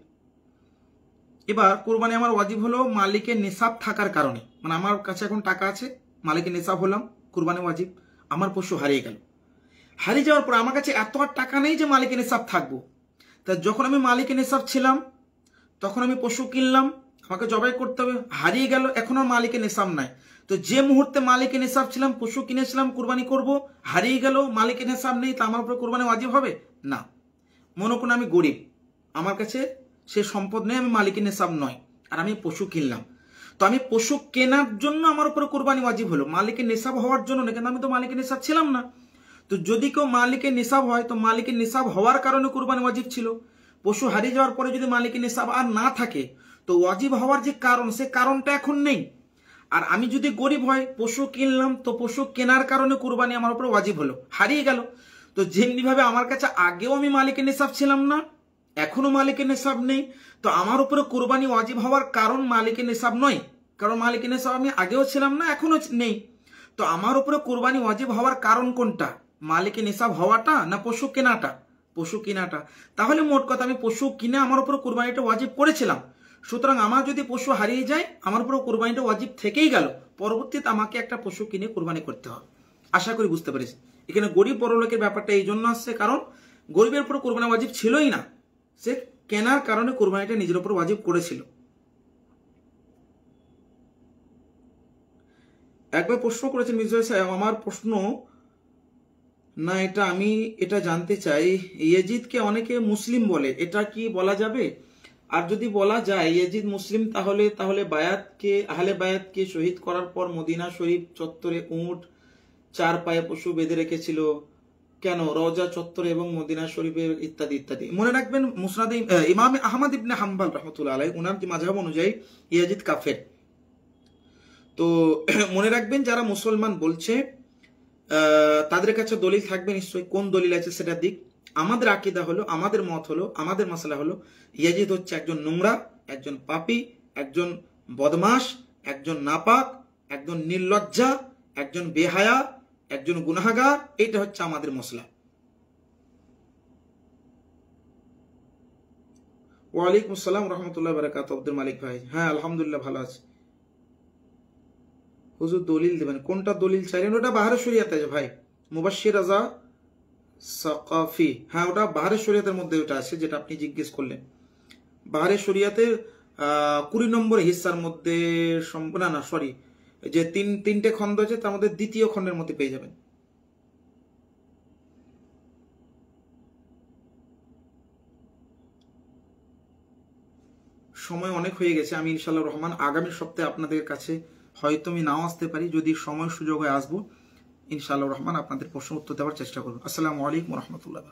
এবার কুরবানি আমার ওয়াজিব হলো মালিকের নিসাব থাকার কারণে, মানে আমার কাছে এখন টাকা আছে, মালিকের নিসাব হলাম, কুরবানি ওয়াজিব। আমার পশু হারিয়ে গেল, হারিয়ে যাওয়ার পর আমার কাছে এত আর টাকা নেই যে মালিকের নিসাব থাকবো। তা যখন আমি মালিকের নিসাব ছিলাম তখন আমি পশু কিনলাম, আমাকে জবাই করতে হবে, হারিয়ে গেল, এখন আর মালিকের নিসাব নাই। তো যে মুহূর্তে মালিকের নিসাব ছিলাম, পশু কিনেছিলাম, কুরবানি করব, হারিয়ে গেল, মালিকের নিসাব নেই, তা আমার উপর কুরবানি ওয়াজিব হবে না। মনে করুন আমি গরিব, আমার কাছে সে সম্পদ নেই, আমি মালিকের নিসাব নয়, আর আমি পশু কিনলাম। তো আমি পশু কেনার জন্য আমার উপরে কুরবানি ওয়াজিব হলো, মালিকের নিসাব হওয়ার জন্য না, কিন্তু আমি তো মালিকের নিসাব ছিলাম না। তো যদি কেউ মালিকের নিসাব হয়, তো মালিকের নিসাব হওয়ার কারণে কুরবানি ওয়াজিব ছিল। পশু হারিয়ে যাওয়ার পরে যদি মালিকের নিসাব আর না থাকে, তো ওয়াজিব হওয়ার যে কারণ, সে কারণটা এখন নেই। আর আমি যদি গরিব হয়, পশু কিনলাম, তো পশু কেনার কারণে কুরবানি আমার উপরে ওয়াজিব হলো, হারিয়ে গেল। তো যেমনি ভাবে আমার কাছে আগেও আমি মালিকের নিসাব ছিলাম না, এখনো মালিকের নিসাব নেই, তো আমার উপরে কুরবানি ওয়াজিব হওয়ার কারণ মালিকের নিসাব নয়, কারণ মালিকের নিসাব আমি আগেও ছিলাম না, এখনো নেই। তো আমার উপরে কুরবানি ওয়াজিব হওয়ার কারণ কোনটা? মালিকের নিসাব হওয়াটা না পশু কেনাটা? পশু কেনাটা। তাহলে মোট কথা আমি পশু কিনে আমার উপরে কুরবানিটা ওয়াজিব করেছিলাম। সুতরাং আমার যদি পশু হারিয়ে যায়, আমার উপরে কুরবানিটা ওয়াজিব থেকেই গেল, পরবর্তীতে আমাকে একটা পশু কিনে কুরবানি করতে হবে। আশা করি বুঝতে পেরেছি। এখানে গরিব বড় লোকের ব্যাপারটা এই জন্য আসছে, কারণ গরিবের উপর কুরবানি ওয়াজিব ছিলই না, সে কেনার কারণে কুরবানিটা নিজের উপর ওয়াজিব করেছিল। একবার প্রশ্ন করেছেন মির্জা সাহেব, আমার প্রশ্ন না এটা আমি এটা জানতে চাই, ইয়াজিদকে অনেকে মুসলিম বলে, এটা কি বলা যাবে? আর যদি বলা যায় ইয়াজিদ মুসলিম, তাহলে আহলে বায়াতকে শহীদ করার পর মদিনা শরীফ চত্বরে উট, 4 পায়ে পশু বেঁধে রেখেছিল কেন? রওজা চত্বরে এবং মদিনা শরীফে ইত্যাদি ইত্যাদি। মনে রাখবেন মুসনাদে ইমাম আহমদ ইবনে হাম্বল রাহমাতুল্লাহ আলাইহি, উনার যে মাযহাব অনুযায়ী ইয়াজিদ কাফের। তো মনে রাখবেন যারা মুসলমান বলছে তাদের কাছে দলিল থাকবে নিশ্চয়ই, কোন দলিল আছে সেটা দিক। আমাদের আকীদা হলো, আমাদের মত হলো, আমাদের মাসলা হলো ইয়াজিদ হচ্ছে একজন নোংরা, একজন পাপী, একজন বদমাশ, একজন নাপাক, একজন নির্লজ্জা, একজন বেহায়া, একজন গুনাহগার। এটা হচ্ছে আমাদের মসলা। ওয়ালাইকুম আসসালাম রহমতুল্লাহ বারাকাতুহু। আব্দুল মালিক ভাই, হ্যাঁ আলহামদুলিল্লাহ ভালো আছে। হুজুর দলিল দেবেন, কোনটা দলিল চাইলেন? ওটা বাহারের শরিয়াতে আছে ভাই, মুবাশশির রাজা সাকাফি, হ্যাঁ ওটা বাহারের শরিয়াতের মধ্যে ওটা আছে যেটা আপনি জিজ্ঞেস করলেন। বাহারের শরিয়াতের 20 নম্বর হিস্সার মধ্যে, না সরি, যে তিনটে খণ্ড আছে তার মধ্যে দ্বিতীয় খণ্ডের মধ্যে পেয়ে যাবেন। সময় অনেক হয়ে গেছে, আমি ইনশাআল্লাহ রহমান আগামী সপ্তাহে আপনাদের কাছে হয়তো আমি নাও আসতে পারি, যদি সময় সুযোগ হয় আসবো ইনশাআল্লাহ রহমান, আপনাদের প্রশ্ন উত্তর দেওয়ার চেষ্টা করবো। আসসালামু আলাইকুম রহমতুল্লাহ।